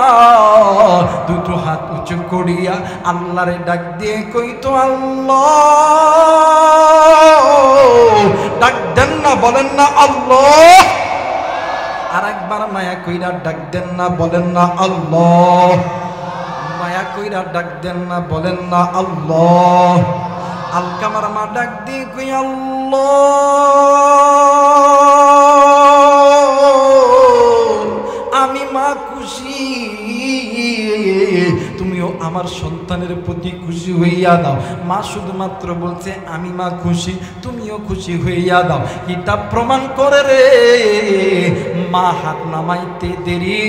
2 হাত উঁচু করিয়া আল্লাহরে ডাক দিয়ে কইতো, আল্লাহ, ডাক দেন না, বলেন না আল্লাহ। আর একবার মায়া কইরা ডাক দেন না, বলেন না আল্লাহ। মায়া কইরা ডাক দেন না, বলেন না আল্লাহ। আলকামার মা ডাক দিয়ে কই, আল্লাহ, আমি মা খুশি, তুমিও আমার সন্তানের প্রতি খুশি হইয়া দাও। মা শুধুমাত্র বলছে আমি মা খুশি, তুমিও খুশি হইয়া দাও। কিতাব প্রমাণ করে রে, মা হাত নামাইতে দেরি,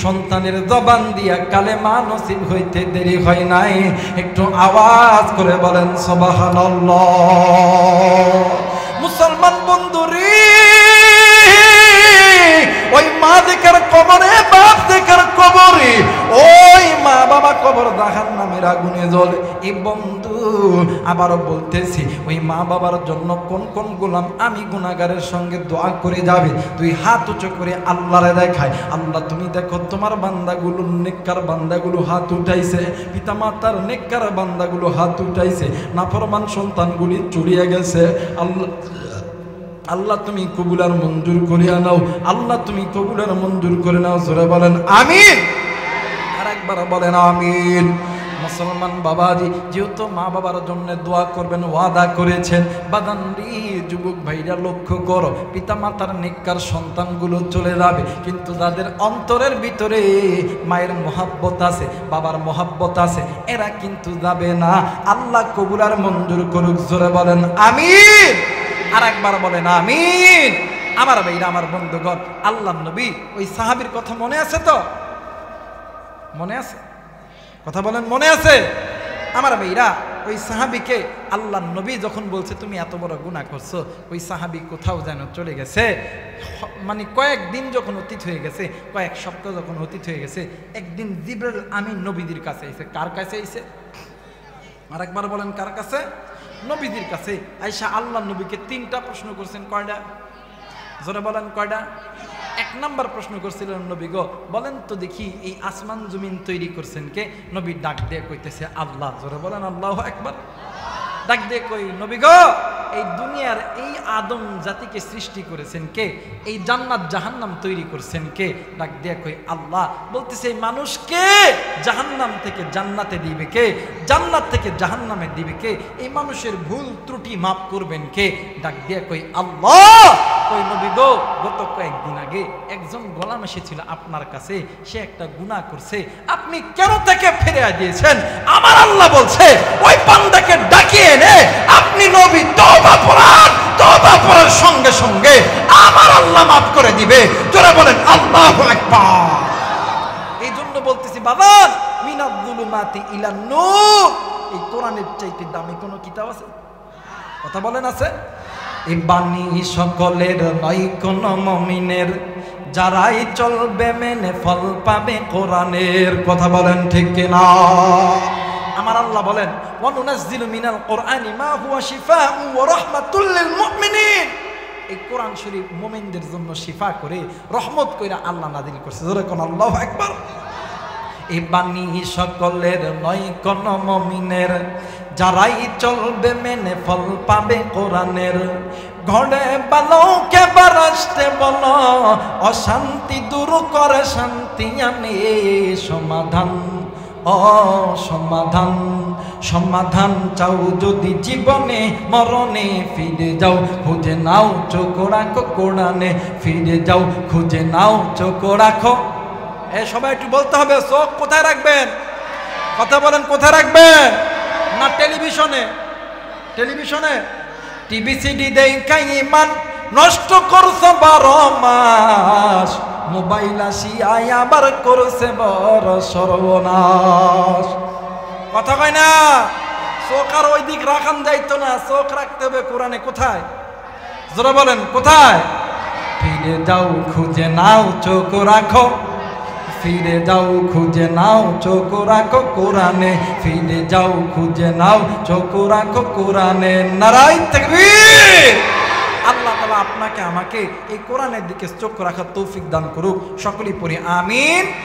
সন্তানের জবান দিয়া কালেমা নসিব হইতে দেরি হয় নাই। একটু আওয়াজ করে বলেন সুবহানাল্লাহ। মুসলমান বন্ধু রে, ওই মা দেখার কবরে, বাপ দেখার কবরে, ওই মা বাবা কবর জাহান্নামের আগুনে জ্বলে। এই বন্ধু আবারও বলতেছি, ওই মা বাবার জন্য কোন কোন গোলাম আমি গুনাহগারের সঙ্গে দোয়া করে যাবে? 2 হাত উঁচু করে আল্লাহরে দেখায়, আল্লাহ তুমি দেখো তোমার বান্দাগুলো, নেককার বান্দাগুলো হাত উঠাইছে, পিতা মাতার নেককার বান্দাগুলো হাত উঠাইছে, নাফরমান সন্তানগুলি চড়িয়ে গেছে। আল্লাহ তুমি কবুল আর মঞ্জুর করিয়া নাও, আল্লাহ তুমি কবুল আর মঞ্জুর করে নাও। জোরে বলেন আমিন। আর একবার বলেন আমিন। মুসলমান বাবাজি, যেহেতু মা বাবার জন্য দোয়া করবেন ওয়াদা করেছেন, বাদানরি যুবক ভাইরা লক্ষ্য করো, পিতা মাতার নেককার সন্তানগুলো চলে যাবে, কিন্তু যাদের অন্তরের ভিতরে মায়ের মহাব্বত আছে, বাবার মহাব্বত আছে, এরা কিন্তু যাবে না। আল্লাহ কবুল আর মঞ্জুর করুক। জোরে বলেন আমিন। আর একবার বলেন আমিন। আমার ভাইরা, আমার বন্ধুগণ, আল্লাহ নবী ওই সাহাবীর কথা মনে আছে তো? মনে আছে? কথা বলেন মনে আছে? আমার ভাইরা, ওই সাহাবীকে আল্লাহর নবী যখন বলছে তুমি এত বড় গুনাহ করছো, ওই সাহাবী কোথাও যেন চলে গেছে। মানে কয়েকদিন যখন অতীত হয়ে গেছে, কয়েক সপ্তাহ যখন অতীত হয়ে গেছে, একদিন জিবরাইল আমিন নবীদের কাছে আইছে। কার কাছে আইছে? আরেকবার বলেন, কার কাছে? নবীদের কাছে আয়েশা আল্লাহর নবীকে 3টা প্রশ্ন করছেন। কয়টা? জোরে বলেন, কয়টা? 1 নাম্বার প্রশ্ন করছিলেন, নবী গো বলেন তো দেখি এই আসমান জমিন তৈরি করছেন কে? নবী ডাক দিয়ে কইতেছে আল্লাহ। জোরে বলেন আল্লাহু আকবার। ডাক দিয়ে কই, নবী গো এই দুনিয়ার এই আদম জাতিকে সৃষ্টি করেছেন কে? এই জান্নাত জাহান্নাম তৈরি করছেন কে? ডাক দিয়ে কই আল্লাহ। বলতেছে এই মানুষকে জাহান্নাম থেকে জান্নাতে দিবে কে? জান্নাত থেকে জাহান্নামে দিবে কে? এই মানুষের ভুল ত্রুটি মাফ করবেন কে? ডাক দিয়ে কই আল্লাহ। কই নবী গো গত কয়েকদিন আগে একজন গোলাম এসেছিল আপনার কাছে, সে একটা গুনাহ করছে, আপনি কেন তাকে ফিরিয়ে দিয়েছেন? আমার আল্লাহ বলছে ওই বান্দাকে ডাকিয়ে এনে আপনি নবী তওবা পড়ার সঙ্গে সঙ্গে আমার আল্লাহ মাফ করে দিবে। জোরে বলেন আল্লাহু আকবার। এই জন্য বলতেছি বাবা, মিনাজ যুলুমাতি ইলান নূর, এই কোরআনের চাইতে দামি কোনো কিতাব আছে? কথা বলেন, আছে? এই বাণী সকলের নয় কোন মুমিনের, যারাই চলবে মেনে ফল পাবে কোরআনের। কথা বলেন ঠিক কিনা? আমার আল্লাহ বলেন ওয়া নুনাজ্জিলু মিনাল কোরআনি মা হুয়া শিফাউন ওয়া রাহমাতুল লিল মুমিনিন। এই কোরআন শরীফ মুমিনদের জন্য শিফা করে রহমত কইরা আল্লাহ নাযিল করছে। জোরে কোন আল্লাহু আকবার। এই বাণী সকলের নয় কোন মুমিনের, যারাই চলবে মেনে ফল পাবে কোরআনের। ঘরে বালকে বারাসতে বলো, অশান্তি দূর করে শান্তি আনে সমাধান। সমাধান সমাধান চাও যদি জীবনে মরণে, ফিরে যাও খুঁজে নাও চোখ রাখো কোরআনে। ফিরে যাও খুঁজে নাও চোখ রাখো। সবাই একটু বলতে হবে, চোখ কোথায় রাখবেন? কথা বলেন, কোথায় রাখবেন? না টেলিভিশনে? টেলিভিশনে টিভি সিডি দেখা ইমান নষ্ট করছে 12 মাস, মোবাইল আসিয়াই আবার করছে বড় সর্বনাশ। কথা কয় না? চোখ আর ওই দিক রাখান যাইতো না, চোখ রাখতে হবে কোরআনে। কোথায়? জোরে বলেন, কোথায়? ফিরে যাও খুঁজে নাও চোখ রাখো। ফিরে যাও খুঁজে নাও চোখ রাখো কোরআনে। ফিরে যাও খুঁজে নাও চোখ রাখো কোরআনে। নারায়ে তাকবীর। আল্লাহ তাআলা আপনাকে আমাকে এই কোরআনের দিকে চোখ রাখার তৌফিক দান করুক। সকলেই পড়ি আমিন।